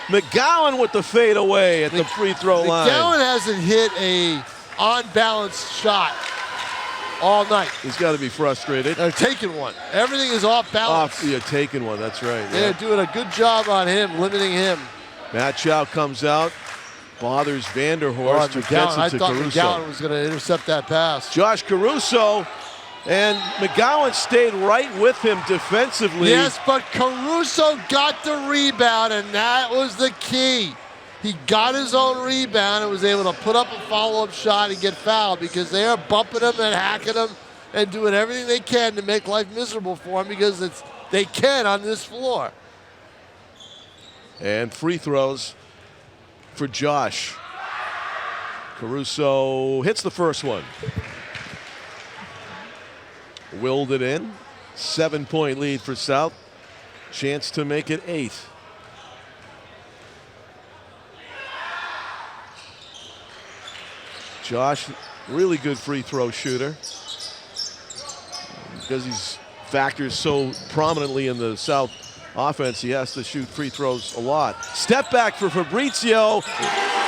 Speaker 5: McGowan with the fade away at the free throw line.
Speaker 6: McGowan hasn't hit a on-balance shot all night.
Speaker 5: He's got to be frustrated.
Speaker 6: They're taking one. Everything is off balance.
Speaker 5: Taking one, that's right.
Speaker 6: They're doing a good job on him, limiting him.
Speaker 5: Matt Chow comes out. Bothers Vanderhorst, who gets it to Caruso.
Speaker 6: I thought McGowan was going to intercept that pass.
Speaker 5: Josh Caruso, and McGowan stayed right with him defensively.
Speaker 6: Yes, but Caruso got the rebound, and that was the key. He got his own rebound and was able to put up a follow-up shot and get fouled because they are bumping him and hacking him and doing everything they can to make life miserable for him because they can on this floor.
Speaker 5: And free throws for Josh. Caruso hits the first one. Willed it in. 7-point lead for South. Chance to make it 8. Josh, really good free throw shooter. Because he's factors so prominently in the South offense, he has to shoot free throws a lot. Step back for Fabrizio,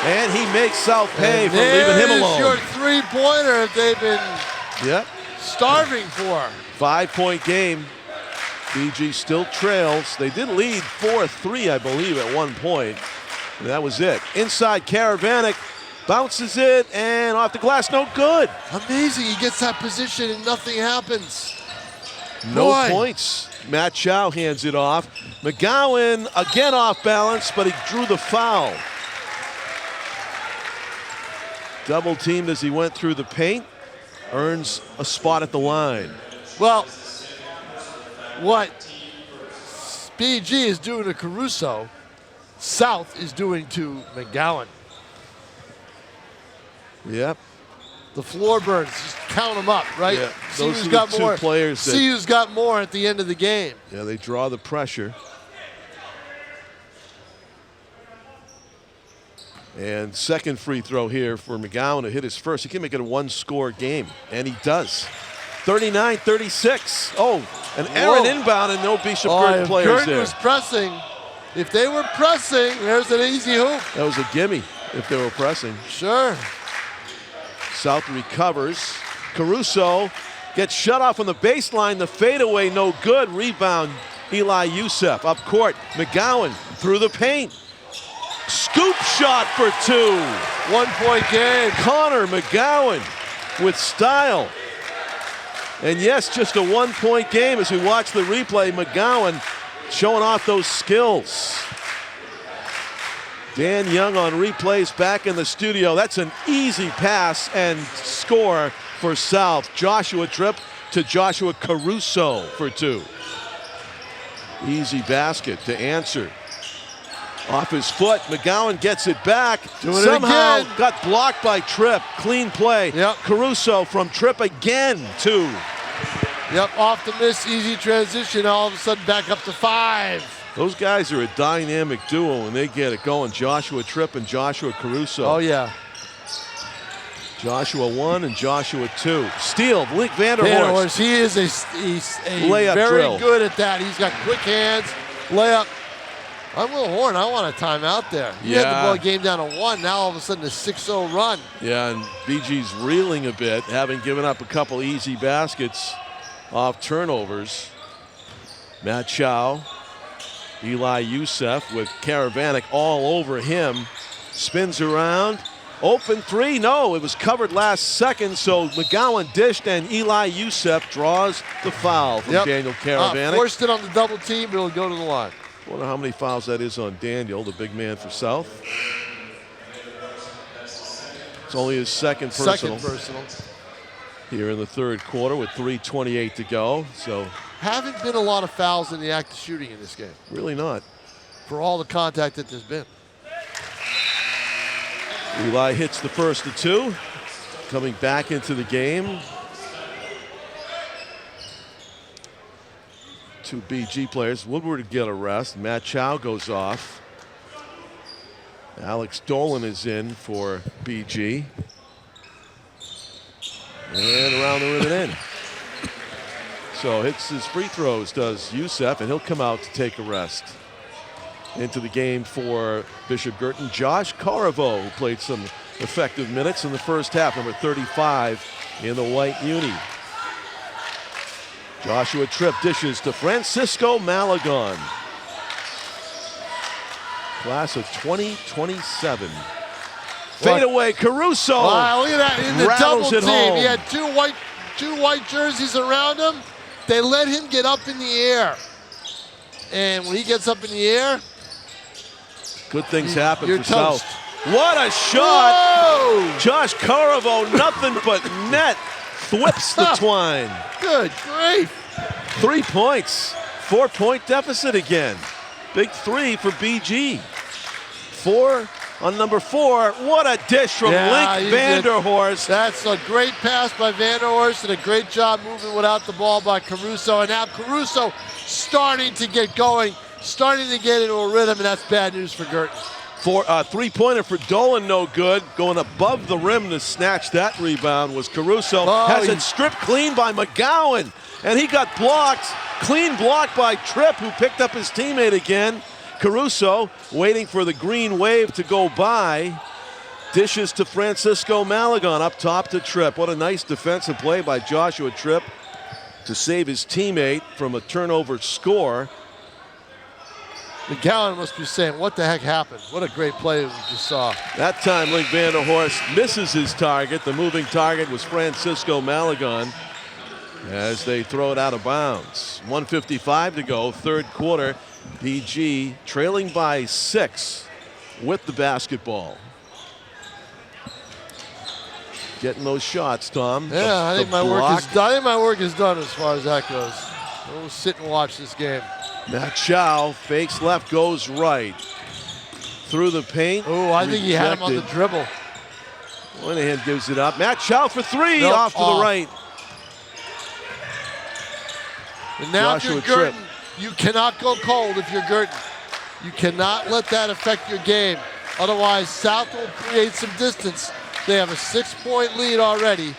Speaker 5: and he makes South pay for leaving him alone.
Speaker 6: There's your three-pointer they've been starving for.
Speaker 5: 5-point game. BG still trails. They did lead 4-3, I believe, at one point. And that was it. Inside, Karavanek bounces it, and off the glass, no good.
Speaker 6: Amazing, he gets that position and nothing happens.
Speaker 5: No points. Matt Chow hands it off. McGowan again off balance, but he drew the foul. Double teamed as he went through the paint. Earns a spot at the line.
Speaker 6: Well, what BG is doing to Caruso, South is doing to McGowan.
Speaker 5: Yep.
Speaker 6: The floor burns, just count them up, right?
Speaker 5: Yeah,
Speaker 6: see
Speaker 5: those
Speaker 6: who's
Speaker 5: are
Speaker 6: got
Speaker 5: the
Speaker 6: more.
Speaker 5: two players that,
Speaker 6: see who's got more at the end of the game.
Speaker 5: Yeah, they draw the pressure. And second free throw here for McGowan to hit his first. He can make it a one-score game, and he does. 39-36. Oh, an errant inbound and no Bishop Guertin players
Speaker 6: Guertin
Speaker 5: there.
Speaker 6: was pressing. If they were pressing, there's an easy hoop.
Speaker 5: That was a gimme if they were pressing.
Speaker 6: Sure.
Speaker 5: South recovers. Caruso gets shut off on the baseline. The fadeaway, no good. Rebound, Eli Youssef. Up court, McGowan through the paint. Scoop shot for 2.
Speaker 6: 1-point game.
Speaker 5: Connor McGowan with style. And yes, just a one-point game as we watch the replay. McGowan showing off those skills. Dan Young on replays back in the studio. That's an easy pass and score for South. Joshua Tripp to Joshua Caruso for 2. Easy basket to answer. Off his foot, McGowan gets it back. Somehow
Speaker 6: again.
Speaker 5: got blocked by Tripp. Clean play.
Speaker 6: Yep.
Speaker 5: Caruso from Tripp again, 2.
Speaker 6: Yep, off the miss, easy transition. All of a sudden back up to 5.
Speaker 5: Those guys are a dynamic duo when they get it going. Joshua Tripp and Joshua Caruso.
Speaker 6: Oh, yeah.
Speaker 5: Joshua 1 and Joshua 2. Steal, Link Vanderhorst.
Speaker 6: Vanderhorst, he's
Speaker 5: Layup
Speaker 6: very
Speaker 5: drill.
Speaker 6: good at that. He's got quick hands, layup. I'm Will Horn. I want a timeout there. He had the ball game down to 1. Now all of a sudden a 6-0 run.
Speaker 5: Yeah, and BG's reeling a bit, having given up a couple easy baskets off turnovers. Matt Chow, Eli Youssef with Karavanek all over him. Spins around. Open 3. No, it was covered last second, so McGowan dished, and Eli Youssef draws the foul from Daniel Karavanek.
Speaker 6: Forced it on the double team, but it'll go to the line.
Speaker 5: Wonder how many fouls that is on Daniel, the big man for South. It's only his second personal. Here in the third quarter with 3:28 to go. So
Speaker 6: haven't been a lot of fouls in the act of shooting in this game.
Speaker 5: Really not.
Speaker 6: For all the contact that there's been.
Speaker 5: Eli hits the first of 2. Coming back into the game. 2 BG players. Woodward get a rest. Matt Chow goes off. Alex Dolan is in for BG. And around the rim and in. So hits his free throws, does Youssef, and he'll come out to take a rest. Into the game for Bishop Guertin, Josh Caravo, who played some effective minutes in the first half, number 35 in the white uni. Joshua Tripp dishes to Francisco Malagon. Class of 2027. Fade away, Caruso.
Speaker 6: Wow, look at that in the double team.
Speaker 5: Home.
Speaker 6: He had two white jerseys around him. They let him get up in the air. And when he gets up in the air,
Speaker 5: good things happen
Speaker 6: you're
Speaker 5: for
Speaker 6: toast.
Speaker 5: South. What a shot!
Speaker 6: Whoa!
Speaker 5: Josh Caravo, nothing but net. Whips the twine.
Speaker 6: Good grief.
Speaker 5: 3 points. 4-point deficit again. Big 3 for BG. 4 on number 4. What a dish from Link Vanderhorst.
Speaker 6: That's a great pass by Vanderhorst and a great job moving without the ball by Caruso. And now Caruso starting to get going, starting to get into a rhythm, and that's bad news for Guertin.
Speaker 5: 3-pointer for Dolan, no good. Going above the rim to snatch that rebound was Caruso. Has it stripped clean by McGowan. And he got blocked. Clean block by Tripp, who picked up his teammate again. Caruso waiting for the green wave to go by. Dishes to Francisco Malagon up top to Tripp. What a nice defensive play by Joshua Tripp to save his teammate from a turnover score.
Speaker 6: McGowan must be saying, what the heck happened? What a great play we just saw.
Speaker 5: That time, Link Vanderhorst misses his target. The moving target was Francisco Malagon as they throw it out of bounds. 1:55 to go, third quarter. BG trailing by 6 with the basketball. Getting those shots, Tom.
Speaker 6: Yeah, I think my work is done as far as that goes. We'll sit and watch this game.
Speaker 5: Matt Chow fakes left, goes right. Through the paint.
Speaker 6: Oh, I think he had him on the dribble.
Speaker 5: Moynihan gives it up. Matt Chow for 3, off to the right.
Speaker 6: And now
Speaker 5: Joshua
Speaker 6: if you're Guertin,
Speaker 5: Tripp.
Speaker 6: you cannot go cold if you're Guertin. You cannot let that affect your game. Otherwise, South will create some distance. They have a 6-point lead already.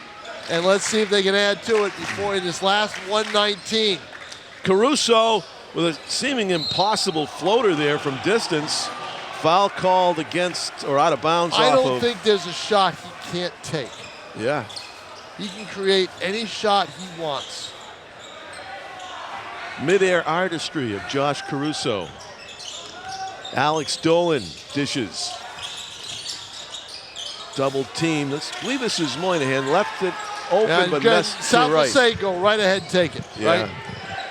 Speaker 6: And let's see if they can add to it before in this last 119.
Speaker 5: Caruso with a seeming impossible floater there from distance. Foul called against or out of bounds.
Speaker 6: I don't think there's a shot he can't take.
Speaker 5: Yeah.
Speaker 6: He can create any shot he wants.
Speaker 5: Mid-air artistry of Josh Caruso. Alex Dolan dishes Double team. I believe this is Moynihan. Left it open,
Speaker 6: Yeah,
Speaker 5: but missed to
Speaker 6: South
Speaker 5: the right.
Speaker 6: will say go right ahead and take it.
Speaker 5: Yeah.
Speaker 6: Right?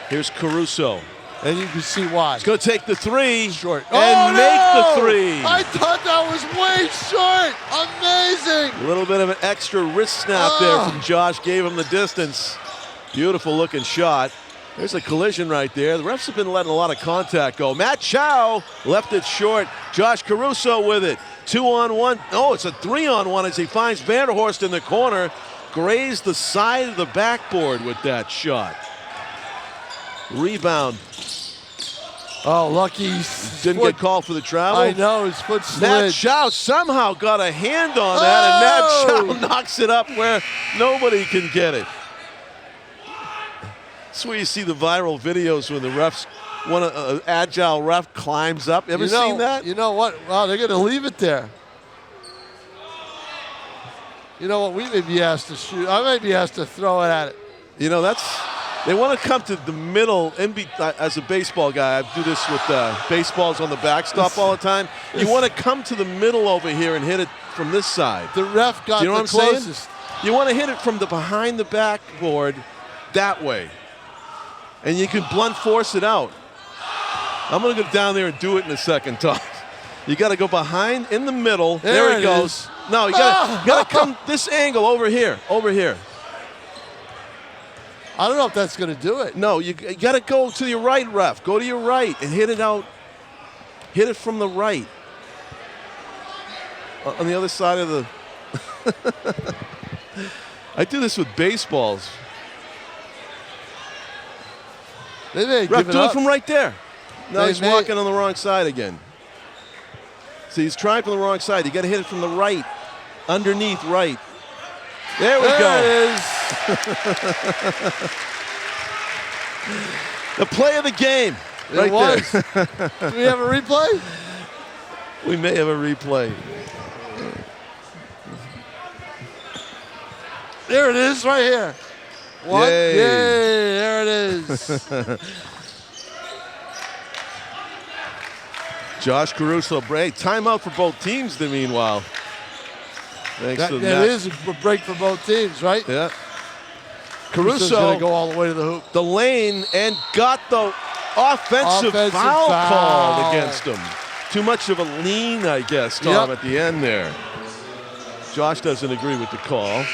Speaker 5: Here's Caruso.
Speaker 6: And you can see why.
Speaker 5: He's going to take the three
Speaker 6: Short.
Speaker 5: and make the three.
Speaker 6: I thought that was way short. Amazing.
Speaker 5: A little bit of an extra wrist snap there from Josh. Gave him the distance. Beautiful looking shot. There's a collision right there. The refs have been letting a lot of contact go. Matt Chow left it short. Josh Caruso with it. 2-on-1. Oh, it's a 3-on-1 as he finds Vanderhorst in the corner. Grazed the side of the backboard with that shot. Rebound.
Speaker 6: Oh, lucky.
Speaker 5: Didn't get called for the travel.
Speaker 6: I know, his foot slid.
Speaker 5: Matt Chow somehow got a hand on that, and Matt Chow knocks it up where nobody can get it. That's where you see the viral videos when the refs, an agile ref climbs up. Ever seen that?
Speaker 6: You know what? Wow, they're going to leave it there. You know what? We may be asked to shoot. I may be asked to throw it at it.
Speaker 5: You know, they want to come to the middle. As a baseball guy, I do this with baseballs on the backstop all the time. You want to come to the middle over here and hit it from this side.
Speaker 6: The ref got
Speaker 5: you know
Speaker 6: the
Speaker 5: what I'm
Speaker 6: closest.
Speaker 5: saying? You want to hit it from the behind the backboard that way. And you can blunt force it out. I'm going to go down there and do it in a second, Tom. You got to go behind in the middle. There it goes.
Speaker 6: Is.
Speaker 5: No, you got to come this angle over here. Over here.
Speaker 6: I don't know if that's going to do it.
Speaker 5: No, you got to go to your right, ref. Go to your right and hit it out. Hit it from the right. On the other side of the... I do this with baseballs.
Speaker 6: They may
Speaker 5: Ref,
Speaker 6: give
Speaker 5: do
Speaker 6: it
Speaker 5: it
Speaker 6: up.
Speaker 5: from right there. No,
Speaker 6: They
Speaker 5: he's
Speaker 6: may-
Speaker 5: walking on the wrong side again. See, he's trying from the wrong side. You got to hit it from the right. Underneath right. There we
Speaker 6: There
Speaker 5: go.
Speaker 6: it is.
Speaker 5: The play of the game.
Speaker 6: It was.
Speaker 5: There.
Speaker 6: Do we have a replay?
Speaker 5: We may have a replay.
Speaker 6: There it is, right here. What?
Speaker 5: Yay.
Speaker 6: Yay, there it is.
Speaker 5: Josh Caruso break. Timeout for both teams, meanwhile. Thanks
Speaker 6: that
Speaker 5: to
Speaker 6: that
Speaker 5: Matt.
Speaker 6: is a break for both teams, right?
Speaker 5: Yeah.
Speaker 6: Caruso's
Speaker 5: Caruso,
Speaker 6: going to go all the way to the hoop.
Speaker 5: the lane, and got the offensive foul called against him. Too much of a lean, I guess, Tom,
Speaker 6: Yep.
Speaker 5: at the end there. Josh doesn't agree with the call.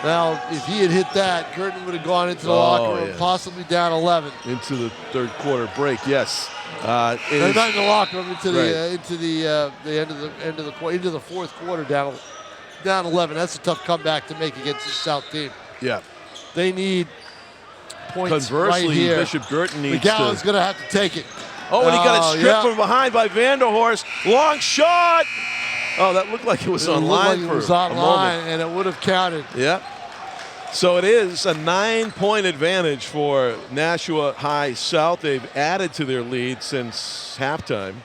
Speaker 6: Now, if he had hit that, Guertin would have gone into the locker room,
Speaker 5: yeah.
Speaker 6: possibly down 11.
Speaker 5: Into the third quarter break, yes.
Speaker 6: Not in the locker room, into the fourth quarter, down 11. That's a tough comeback to make against the South team.
Speaker 5: Yeah.
Speaker 6: They need points
Speaker 5: Conversely,
Speaker 6: right here.
Speaker 5: Bishop Guertin needs
Speaker 6: McGowan's
Speaker 5: to.
Speaker 6: going to have to take it.
Speaker 5: Oh, and he got it stripped
Speaker 6: yeah.
Speaker 5: from behind by Vanderhorst. Long shot. Oh, that looked like it was
Speaker 6: It
Speaker 5: on
Speaker 6: looked
Speaker 5: line
Speaker 6: like
Speaker 5: for
Speaker 6: it was
Speaker 5: a
Speaker 6: on line,
Speaker 5: moment.
Speaker 6: and it would have counted.
Speaker 5: Yeah. So it is a 9-point advantage for Nashua High South. They've added to their lead since halftime.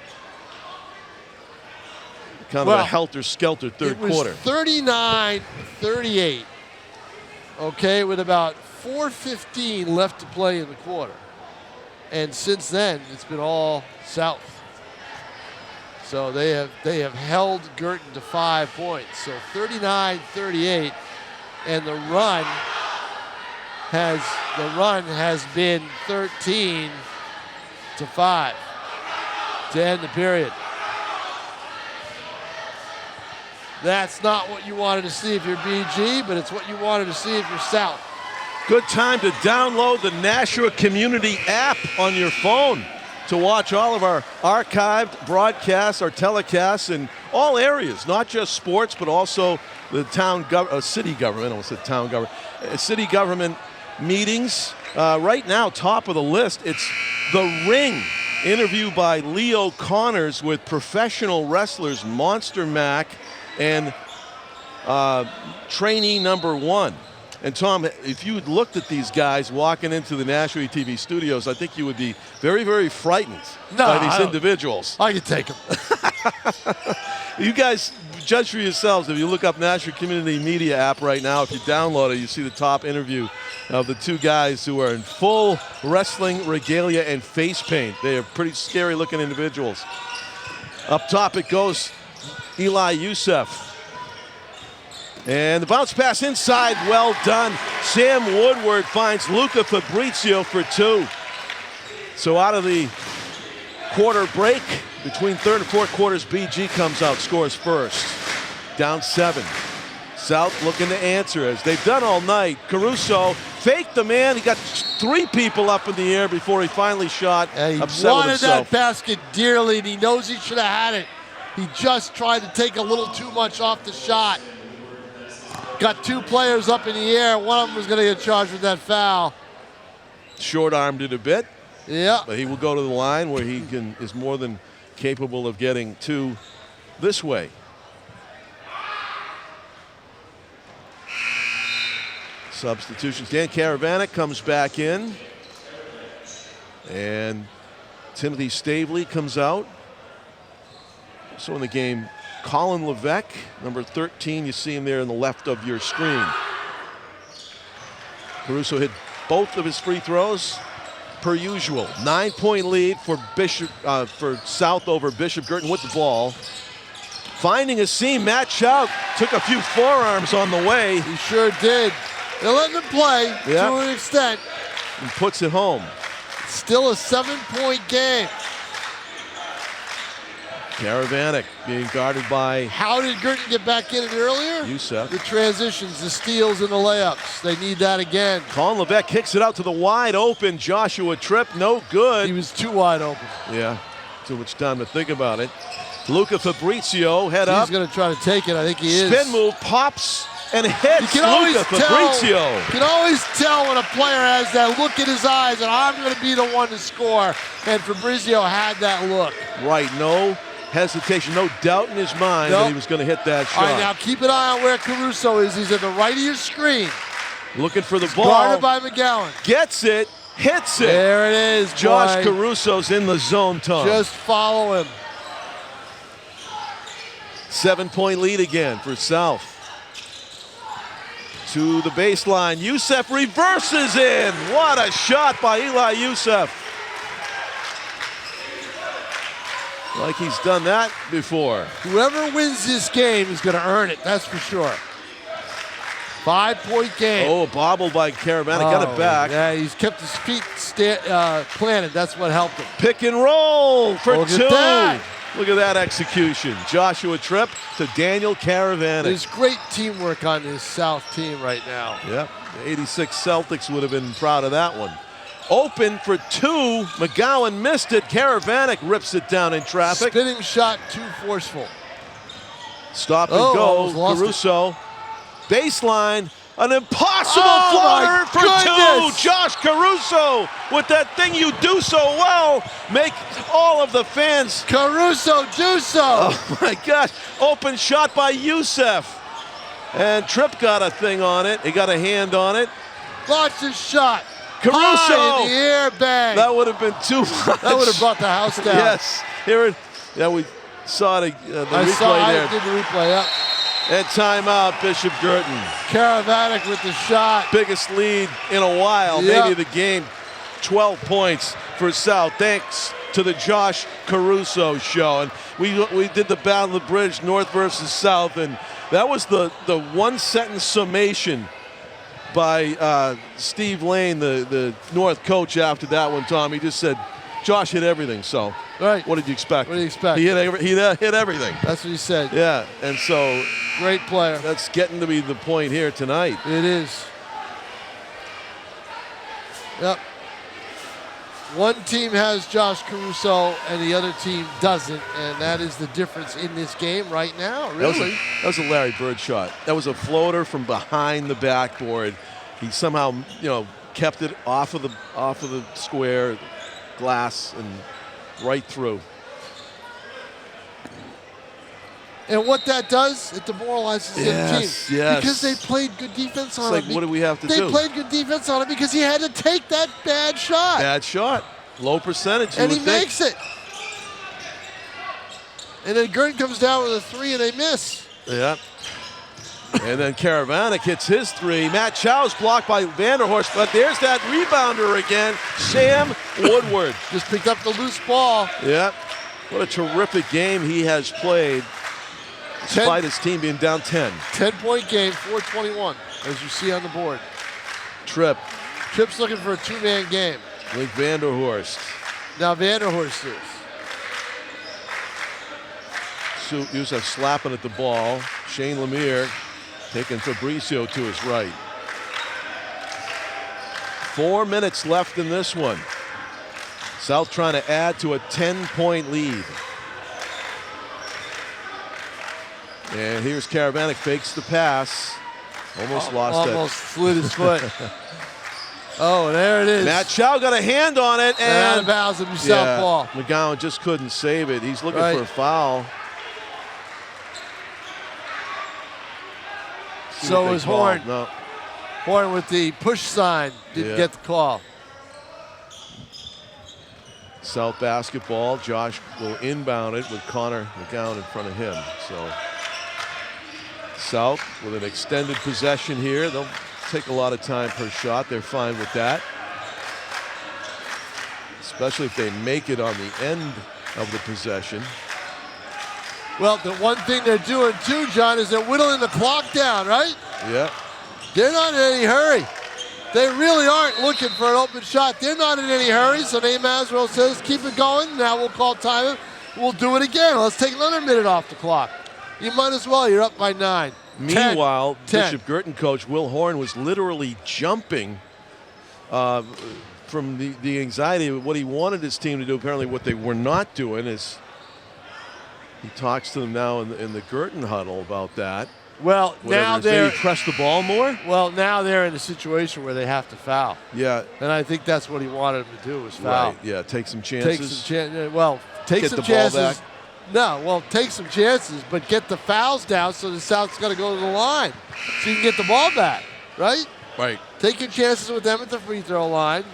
Speaker 5: Kind of a helter-skelter third quarter.
Speaker 6: It was 39-38, okay, with about 4:15 left to play in the quarter. And since then, it's been all South. So they have held Guertin to 5 points. So 39-38, and the run has been 13-5 to end the period. That's not what you wanted to see if you're BG, but it's what you wanted to see if you're South.
Speaker 5: Good time to download the Nashua Community app on your phone to watch all of our archived broadcasts, our telecasts in all areas, not just sports, but also the city government. I almost said town government. City government meetings. Right now, top of the list, it's The Ring. Interview by Leo Connors with professional wrestlers Monster Mac and trainee number 1. And Tom, if you had looked at these guys walking into the Nashua ETV studios, I think you would be very, very frightened by these individuals.
Speaker 6: I can take them.
Speaker 5: You guys judge for yourselves. If you look up Nashua Community Media app right now, if you download it, you see the top interview of the two guys who are in full wrestling regalia and face paint. They are pretty scary looking individuals. Up top it goes Eli Youssef. And the bounce pass inside, well done. Sam Woodward finds Luca Fabrizio for 2. So out of the quarter break, between third and fourth quarters, BG comes out, scores first. Down 7. South looking to answer as they've done all night. Caruso faked the man. He got 3 people up in the air before he finally shot.
Speaker 6: He
Speaker 5: upset with
Speaker 6: wanted
Speaker 5: himself.
Speaker 6: that basket dearly, and he knows he should have had it. He just tried to take a little too much off the shot. Got 2 players up in the air. One of them was going to get charged with that foul.
Speaker 5: Short-armed it a bit.
Speaker 6: Yeah.
Speaker 5: But he will go to the line where he is more than capable of getting 2 this way. Substitutions. Dan Karavanek comes back in. And Timothy Stavely comes out. So in the game, Colin Levesque, number 13. You see him there in the left of your screen. Caruso hit both of his free throws. Per usual, 9-point lead for South over Bishop Guertin with the ball. Finding a seam, Matt Chow took a few forearms on the way.
Speaker 6: He sure did. They're letting him play to an extent.
Speaker 5: And puts it home.
Speaker 6: Still a 7-point game.
Speaker 5: Karavanek being guarded by
Speaker 6: How did Guertin get back in it earlier?
Speaker 5: Youssef.
Speaker 6: The transitions, the steals, and the layups. They need that again.
Speaker 5: Colin Levesque kicks it out to the wide open Joshua Tripp. No good.
Speaker 6: He was too wide open.
Speaker 5: Yeah, too much time to think about it. Luca Fabrizio, head up.
Speaker 6: He's going to try to take it. I think he is.
Speaker 5: Spin move, pops, and hits Luca Fabrizio.
Speaker 6: You can always tell when a player has that look in his eyes and I'm going to be the one to score. And Fabrizio had that look.
Speaker 5: Right, no hesitation, no doubt in his mind that he was going to hit that shot.
Speaker 6: All right, now keep an eye on where Caruso is. He's at the right of your screen.
Speaker 5: Looking for the ball.
Speaker 6: Guarded by McGowan.
Speaker 5: Gets it, hits it.
Speaker 6: There it is,
Speaker 5: Josh
Speaker 6: boy.
Speaker 5: Caruso's in the zone, Tom.
Speaker 6: Just follow him.
Speaker 5: 7-point lead again for South. To the baseline, Youssef reverses in. What a shot by Eli Youssef. Like he's done that before.
Speaker 6: Whoever wins this game is going to earn it, that's for sure. 5-point game.
Speaker 5: Oh, bobble by Karavanek, got it back.
Speaker 6: Yeah, he's kept his feet planted. That's what helped him.
Speaker 5: Pick and roll for
Speaker 6: Look
Speaker 5: 2.
Speaker 6: at that.
Speaker 5: Look at that execution. Joshua Tripp to Daniel Karavanek.
Speaker 6: There's great teamwork on this South team right now.
Speaker 5: Yep, the 86 Celtics would have been proud of that one. Open for 2. McGowan missed it. Karavanek rips it down in traffic.
Speaker 6: Spinning shot, too forceful.
Speaker 5: Stop and
Speaker 6: almost
Speaker 5: go.
Speaker 6: lost
Speaker 5: Caruso. Baseline. An impossible
Speaker 6: my
Speaker 5: floater for
Speaker 6: goodness.
Speaker 5: 2. Josh Caruso with that thing you do so well. Make all of the fans.
Speaker 6: Caruso, do so.
Speaker 5: Oh my gosh. Open shot by Youssef. And Tripp got a thing on it. He got a hand on it.
Speaker 6: Launch his shot.
Speaker 5: Caruso.
Speaker 6: High in the air, bang.
Speaker 5: That would have been too much.
Speaker 6: That would have brought the house down.
Speaker 5: Yes. Here it. Yeah, we saw the replay there.
Speaker 6: I did the replay, yeah.
Speaker 5: And timeout, Bishop Guertin.
Speaker 6: Karavanek with the shot.
Speaker 5: Biggest lead in a while,
Speaker 6: Yep.
Speaker 5: maybe the game. 12 points for South, thanks to the Josh Caruso show. And we did the Battle of the Bridge, North versus South, and that was the one-sentence summation by Steve Lane, the North coach, after that one, Tom. He just said, Josh hit everything, so
Speaker 6: Right.
Speaker 5: what did you expect?
Speaker 6: What do you expect?
Speaker 5: He hit everything.
Speaker 6: That's what he said.
Speaker 5: Yeah, and so
Speaker 6: Great player.
Speaker 5: that's getting to be the point here tonight.
Speaker 6: It is. Yep. One team has Josh Caruso and the other team doesn't, and that is the difference in this game right now, really.
Speaker 5: That was a Larry Bird shot. That was a floater from behind the backboard. He somehow, kept it off of the square glass and right through.
Speaker 6: And what that does, it demoralizes the other team.
Speaker 5: Yes.
Speaker 6: Because they played good defense on
Speaker 5: It's
Speaker 6: him.
Speaker 5: like, what do we have to do?
Speaker 6: They played good defense on him because he had to take that bad shot.
Speaker 5: Bad shot. Low percentage,
Speaker 6: and he
Speaker 5: would think.
Speaker 6: makes it. And then Guertin comes down with a 3 and they miss.
Speaker 5: Yeah. And then Karavanek hits his 3. Matt Chow's blocked by Vanderhorst, but there's that rebounder again, Sam Woodward.
Speaker 6: Just picked up the loose ball.
Speaker 5: Yeah. What a terrific game he has played. despite his team being down 10.
Speaker 6: 10-point game, 4:21, as you see on the board.
Speaker 5: Tripp's
Speaker 6: looking for a two-man game.
Speaker 5: Link Vanderhorst.
Speaker 6: Now Vanderhorst is.
Speaker 5: Youssef slapping at the ball. Shane Lemire taking Fabricio to his right. 4 minutes left in this one. South trying to add to a 10-point lead. And here's Karavanic, fakes the pass. Almost lost it.
Speaker 6: Almost slid his foot. Oh, there it is.
Speaker 5: Matt Chow got a hand on it. And
Speaker 6: out of bounds of southpaw.
Speaker 5: McGowan just couldn't save it. He's looking for a foul.
Speaker 6: So was Horn.
Speaker 5: No.
Speaker 6: Horn with the push sign didn't get the call.
Speaker 5: South basketball. Josh will inbound it with Connor McGowan in front of him. So South with an extended possession here. They'll take a lot of time per shot. They're fine with that. Especially if they make it on the end of the possession.
Speaker 6: Well, the one thing they're doing too, John, is they're whittling the clock down, right?
Speaker 5: Yeah.
Speaker 6: They're not in any hurry. They really aren't looking for an open shot. They're not in any hurry, so they might as well say, keep it going. Now we'll call time. We'll do it again. Let's take another minute off the clock. You might as well. You're up by 9.
Speaker 5: Meanwhile,
Speaker 6: 10.
Speaker 5: Bishop Guertin coach Will Horn was literally jumping from the anxiety of what he wanted his team to do. Apparently what they were not doing is he talks to them now in the Guertin huddle about that.
Speaker 6: Well, now they're
Speaker 5: press the ball more.
Speaker 6: Well, now they're in a situation where they have to foul.
Speaker 5: Yeah,
Speaker 6: and I think that's what he wanted them to do was foul.
Speaker 5: Right. Yeah, take some chances.
Speaker 6: Take some take some
Speaker 5: the
Speaker 6: chances.
Speaker 5: Ball back.
Speaker 6: No, well, take some chances, but get the fouls down so the South's got to go to the line, so you can get the ball back. Right.
Speaker 5: Right.
Speaker 6: Take your chances with them at the free throw line.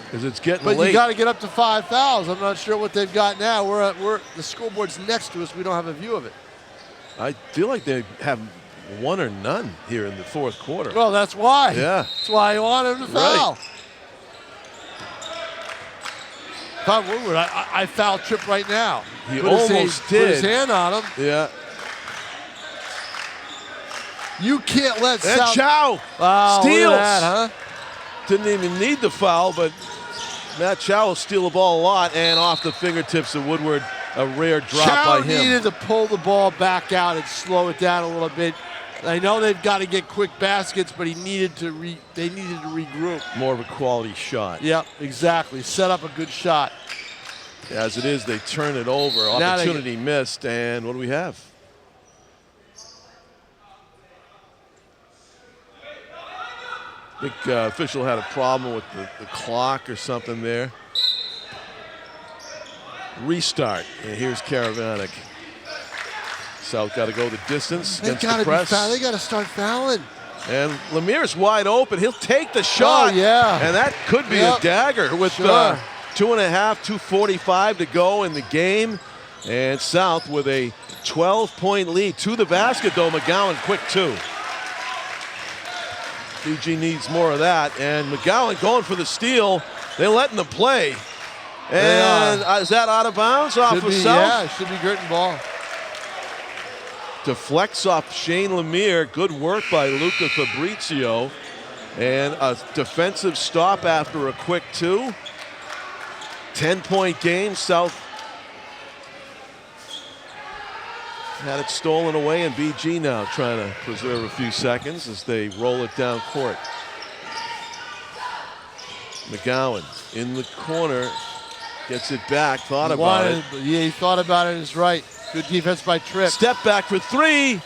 Speaker 5: Because it's getting
Speaker 6: late. But you got to get up to 5 fouls. I'm not sure what they've got now. We're the scoreboard's next to us. We don't have a view of it.
Speaker 5: I feel like they have one or none here in the fourth quarter.
Speaker 6: Well, that's why.
Speaker 5: Yeah.
Speaker 6: That's why I want him to foul.
Speaker 5: Right.
Speaker 6: Todd Woodward, I foul Tripp right now.
Speaker 5: He almost did.
Speaker 6: Put his hand on him.
Speaker 5: Yeah.
Speaker 6: You can't let
Speaker 5: and
Speaker 6: South.
Speaker 5: Chow
Speaker 6: steals. Look at that, huh?
Speaker 5: Didn't even need the foul, but Matt Chow will steal the ball a lot, and off the fingertips of Woodward, a rare drop by him.
Speaker 6: Chow needed to pull the ball back out and slow it down a little bit. I know they've got to get quick baskets, but they needed to regroup.
Speaker 5: More of a quality shot.
Speaker 6: Yep, exactly. Set up a good shot.
Speaker 5: As it is, they turn it over. Opportunity missed, and what do we have? I think official had a problem with the clock or something there. Restart, and here's Karavanic. South got to go the distance against the press.
Speaker 6: They got to start fouling.
Speaker 5: And Lemire's wide open. He'll take the shot.
Speaker 6: Oh, yeah.
Speaker 5: And that could be a dagger with 2.5, 2:45 to go in the game. And South with a 12-point lead to the basket, though. McGowan quick two. BG needs more of that. And McGowan going for the steal. They're letting them play. And is that out of bounds off of South?
Speaker 6: Yeah, it should be Guertin ball.
Speaker 5: Deflects off Shane Lemire. Good work by Luca Fabricio. And a defensive stop after a quick two. 10-point game. South had it stolen away, and BG now trying to preserve a few seconds as they roll it down court. McGowan in the corner. Gets it back, thought about it.
Speaker 6: Yeah, he thought about it, is right. Good defense by Tripp.
Speaker 5: Step back for three.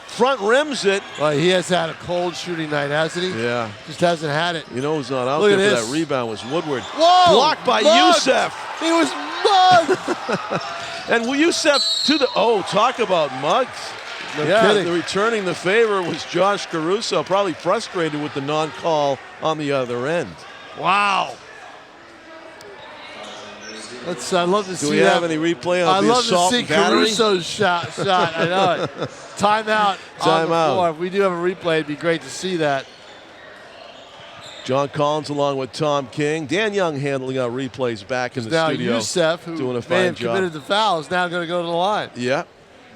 Speaker 5: Front rims it.
Speaker 6: Well, he has had a cold shooting night, hasn't he?
Speaker 5: Yeah.
Speaker 6: Just hasn't had it.
Speaker 5: You know who's not out there for that rebound was Woodward.
Speaker 6: Whoa!
Speaker 5: Blocked by
Speaker 6: mugged.
Speaker 5: Youssef.
Speaker 6: He was mugged.
Speaker 5: And Youssef to the, talk about mugged.
Speaker 6: No kidding.
Speaker 5: The returning the favor was Josh Caruso, probably frustrated with the non-call on the other end.
Speaker 6: Wow. I'd love to see that.
Speaker 5: Do we have any replay on the assault and battery?
Speaker 6: I'd love to see Caruso's shot. I know it. Timeout on the floor. If we do have a replay, it'd be great to see that.
Speaker 5: John Collins along with Tom King. Dan Young handling our replays back in the studio.
Speaker 6: Now Youssef, who
Speaker 5: doing a
Speaker 6: may
Speaker 5: fine
Speaker 6: have
Speaker 5: job.
Speaker 6: committed the foul, is now going to go to the line.
Speaker 5: Yeah.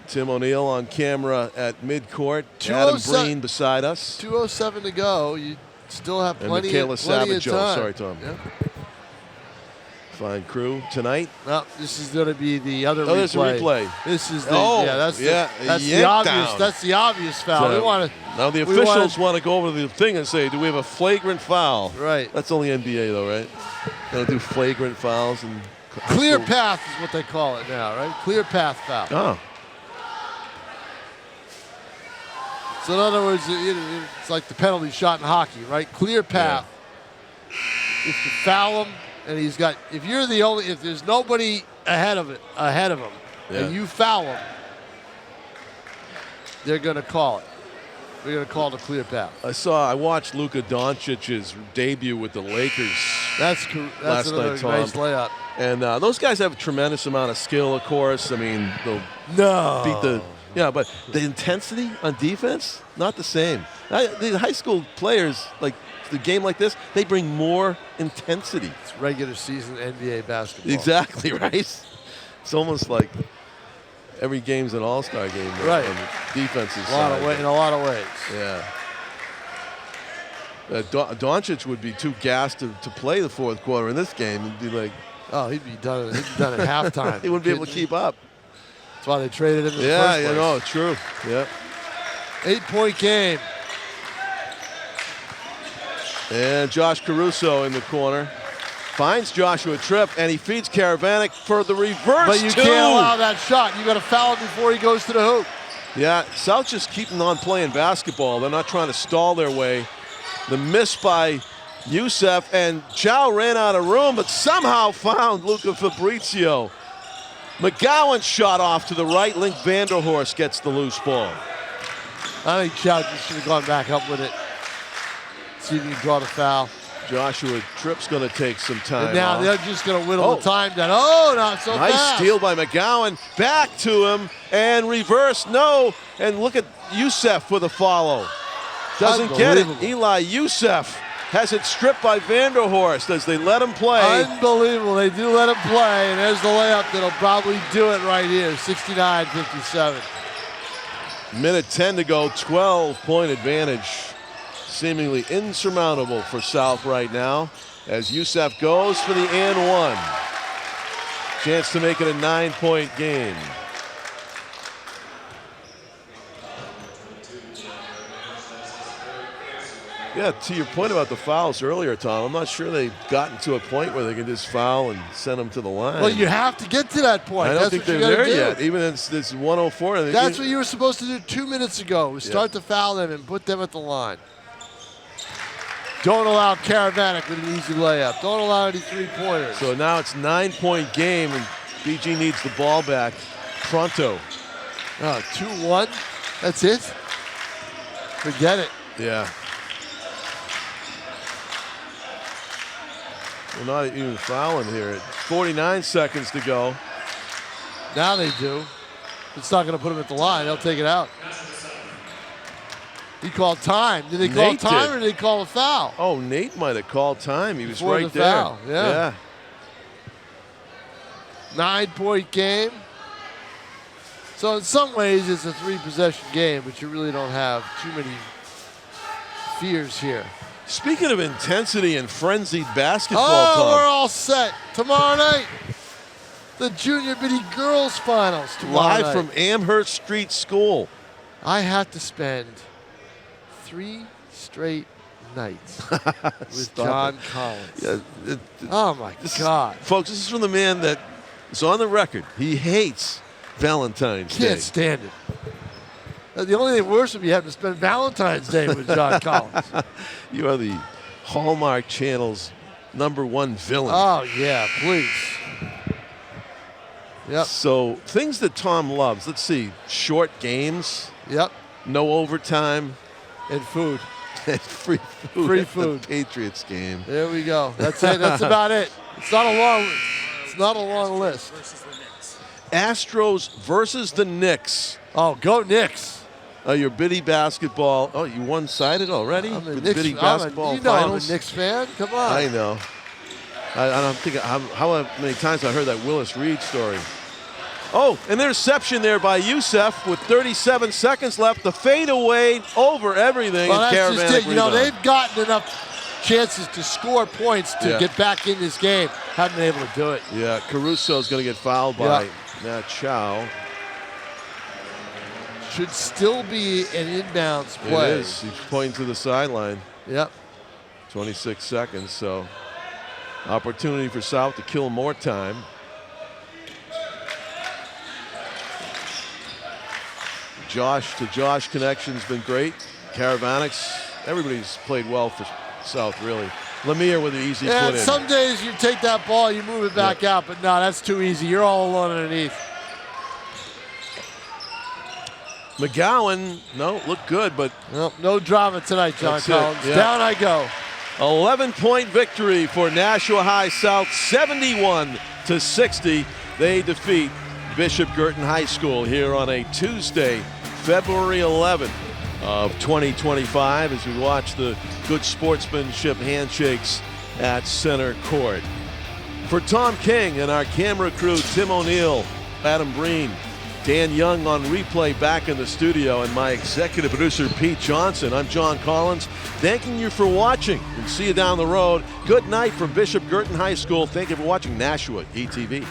Speaker 5: Tim O'Neill on camera at midcourt. Adam Breen beside us.
Speaker 6: 2:07 to go. You still have
Speaker 5: And
Speaker 6: plenty
Speaker 5: Michaela
Speaker 6: of time.
Speaker 5: Savageau. Sorry, Tom.
Speaker 6: Yeah.
Speaker 5: Fine crew tonight.
Speaker 6: Well, this is going to be the other replay.
Speaker 5: There's a replay.
Speaker 6: This is the
Speaker 5: that's
Speaker 6: the obvious.
Speaker 5: down.
Speaker 6: That's the obvious foul. We want to.
Speaker 5: Now the officials want to go over the thing and say, do we have a flagrant foul?
Speaker 6: Right.
Speaker 5: That's only NBA though, right? They'll do flagrant fouls and
Speaker 6: Clear path is what they call it now, right? Clear path foul.
Speaker 5: Oh.
Speaker 6: So in other words, it's like the penalty shot in hockey, right? Clear path. Yeah. If you foul him, and he's got, if there's nobody ahead of him, and you foul him, they're going to call it. They're going to call it a clear path.
Speaker 5: I watched Luka Doncic's debut with the Lakers.
Speaker 6: That's
Speaker 5: last
Speaker 6: another
Speaker 5: night, Tom.
Speaker 6: nice layup.
Speaker 5: And those guys have a tremendous amount of skill, of course. I mean, they'll beat but the intensity on defense, not the same. The high school players, like the game like this, they bring more intensity.
Speaker 6: It's regular season NBA basketball.
Speaker 5: Exactly, right? It's almost like every game's an all-star game.
Speaker 6: Right.
Speaker 5: On the defensive
Speaker 6: in
Speaker 5: side.
Speaker 6: a lot of ways.
Speaker 5: Yeah. Doncic would be too gassed to play the fourth quarter in this game and be like,
Speaker 6: oh, he'd be done at halftime.
Speaker 5: He wouldn't be able to keep up.
Speaker 6: That's why they traded him in the first place.
Speaker 5: Yeah, true. Yeah.
Speaker 6: 8-point game.
Speaker 5: And Josh Caruso in the corner. Finds Joshua Tripp, and he feeds Karavanec for the reverse.
Speaker 6: But you can't allow that shot. You got to foul him before he goes to the hoop.
Speaker 5: Yeah, South just keeping on playing basketball. They're not trying to stall their way. The miss by Youssef, and Chow ran out of room, but somehow found Luca Fabrizio. McGowan shot off to the right. Link Vanderhorst gets the loose ball.
Speaker 6: I think Chow just should have gone back up with it. See if you can draw the foul.
Speaker 5: Joshua Tripp's going to take some time.
Speaker 6: And now
Speaker 5: off.
Speaker 6: they're just going to whittle the time down. Oh, not so
Speaker 5: nice
Speaker 6: fast.
Speaker 5: Steal by McGowan. Back to him and reverse. No. And look at Youssef for the follow. Doesn't get it. Eli Youssef has it stripped by Vanderhorst as they let him play.
Speaker 6: Unbelievable. They do let him play. And there's the layup that'll probably do it right here. 69-57.
Speaker 5: Minute 10 to go. 12-point advantage. Seemingly insurmountable for South right now as Youssef goes for the and one. Chance to make it a 9-point game. Yeah, to your point about the fouls earlier, Tom, I'm not sure they've gotten to a point where they can just foul and send them to the line.
Speaker 6: Well, you have to get to that point.
Speaker 5: I don't think they're there yet. Even it's 104.
Speaker 6: That's what you were supposed to do 2 minutes ago. Was start to foul them and put them at the line. Don't allow Karavanec with an easy layup. Don't allow any three-pointers.
Speaker 5: So now it's 9-point game, and BG needs the ball back pronto.
Speaker 6: 2-1. That's it. Forget it.
Speaker 5: Yeah. We're not even fouling here. 49 seconds to go.
Speaker 6: Now they do. It's not going to put him at the line. They'll take it out. He called time. Did they call time or did they call a foul?
Speaker 5: Oh, Nate might have called time. He was
Speaker 6: Before
Speaker 5: right
Speaker 6: the
Speaker 5: there.
Speaker 6: Foul. Yeah. 9-point game. So in some ways it's a 3-possession game, but you really don't have too many fears here.
Speaker 5: Speaking of intensity and frenzied basketball,
Speaker 6: Tom. We're all set. Tomorrow night, the Junior Biddy Girls Finals.
Speaker 5: Live from Amherst Street School.
Speaker 6: I have to spend 3 straight nights with John Collins.
Speaker 5: Yeah,
Speaker 6: oh my God.
Speaker 5: Folks, this is from the man that is on the record. He hates Valentine's Day.
Speaker 6: Can't stand it. The only thing worse would be having to spend Valentine's Day with John Collins.
Speaker 5: You are the Hallmark Channel's #1 villain.
Speaker 6: Oh, yeah, please. Yep.
Speaker 5: So, things that Tom loves. Let's see. Short games.
Speaker 6: Yep.
Speaker 5: No overtime.
Speaker 6: And food.
Speaker 5: And free food.
Speaker 6: Free
Speaker 5: at
Speaker 6: food.
Speaker 5: The Patriots game.
Speaker 6: There we go. That's it. That's about it. It's not a long list.
Speaker 5: Astros versus the Knicks.
Speaker 6: Oh, go Knicks.
Speaker 5: Your Biddy basketball. Oh, you one-sided already?
Speaker 6: I'm a
Speaker 5: with
Speaker 6: Knicks,
Speaker 5: Biddy basketball
Speaker 6: you know
Speaker 5: finals?
Speaker 6: I'm a Knicks fan. Come on.
Speaker 5: I know. I don't think how many times I heard that Willis Reed story. Oh, an interception there by Youssef with 37 seconds left. The fadeaway over everything.
Speaker 6: Well,
Speaker 5: and
Speaker 6: that's just it.
Speaker 5: Caravanic
Speaker 6: You know,
Speaker 5: rebound.
Speaker 6: they've gotten enough chances to score points to get back in this game. Haven't been able to do it.
Speaker 5: Yeah, Caruso's going to get fouled by Nat Chow.
Speaker 6: Should still be an inbounds play.
Speaker 5: It is. He's pointing to the sideline.
Speaker 6: Yep.
Speaker 5: 26 seconds, so opportunity for South to kill more time. Josh to Josh connection's been great. Caravanics, everybody's played well for South, really. Lemire with the easy put in.
Speaker 6: Some days you take that ball, you move it back out, but no, that's too easy. You're all alone underneath.
Speaker 5: McGowan, no, looked good, but
Speaker 6: no drama tonight, John
Speaker 5: That's it,
Speaker 6: Collins.
Speaker 5: yeah.
Speaker 6: Down I go.
Speaker 5: 11-point victory for Nashua High South, 71-60. They defeat Bishop Guertin High School here on a Tuesday, February 11th of 2025, as we watch the good sportsmanship handshakes at center court. For Tom King and our camera crew, Tim O'Neill, Adam Breen, Dan Young on replay back in the studio, and my executive producer, Pete Johnson. I'm John Collins, thanking you for watching, and see you down the road. Good night from Bishop Guertin High School. Thank you for watching Nashua ETV.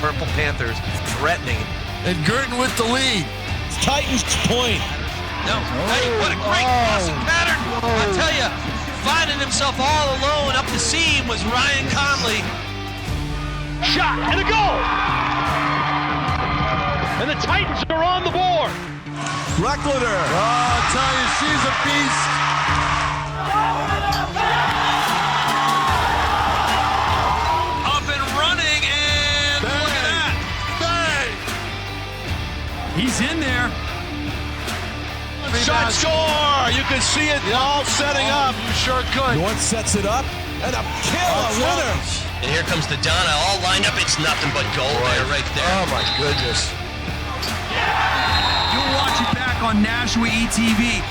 Speaker 2: Purple Panthers threatening.
Speaker 6: And Guertin with the lead.
Speaker 3: Titans point.
Speaker 2: No, hey, what a great crossing pattern. I tell you, finding himself all alone up the seam was Ryan Conley.
Speaker 4: Shot and a goal. And the Titans are on the board.
Speaker 3: Reckler.
Speaker 6: Oh, I tell you, she's a beast.
Speaker 2: Up and running, and look at that.
Speaker 4: He's in there.
Speaker 1: Shot score! You can see it all setting up.
Speaker 6: You sure could.
Speaker 3: North sets it up, and a killer winner.
Speaker 2: And here comes the Donna, all lined up. It's nothing but goal there, right there.
Speaker 6: Oh, my goodness.
Speaker 4: You'll watch it back on Nashua ETV.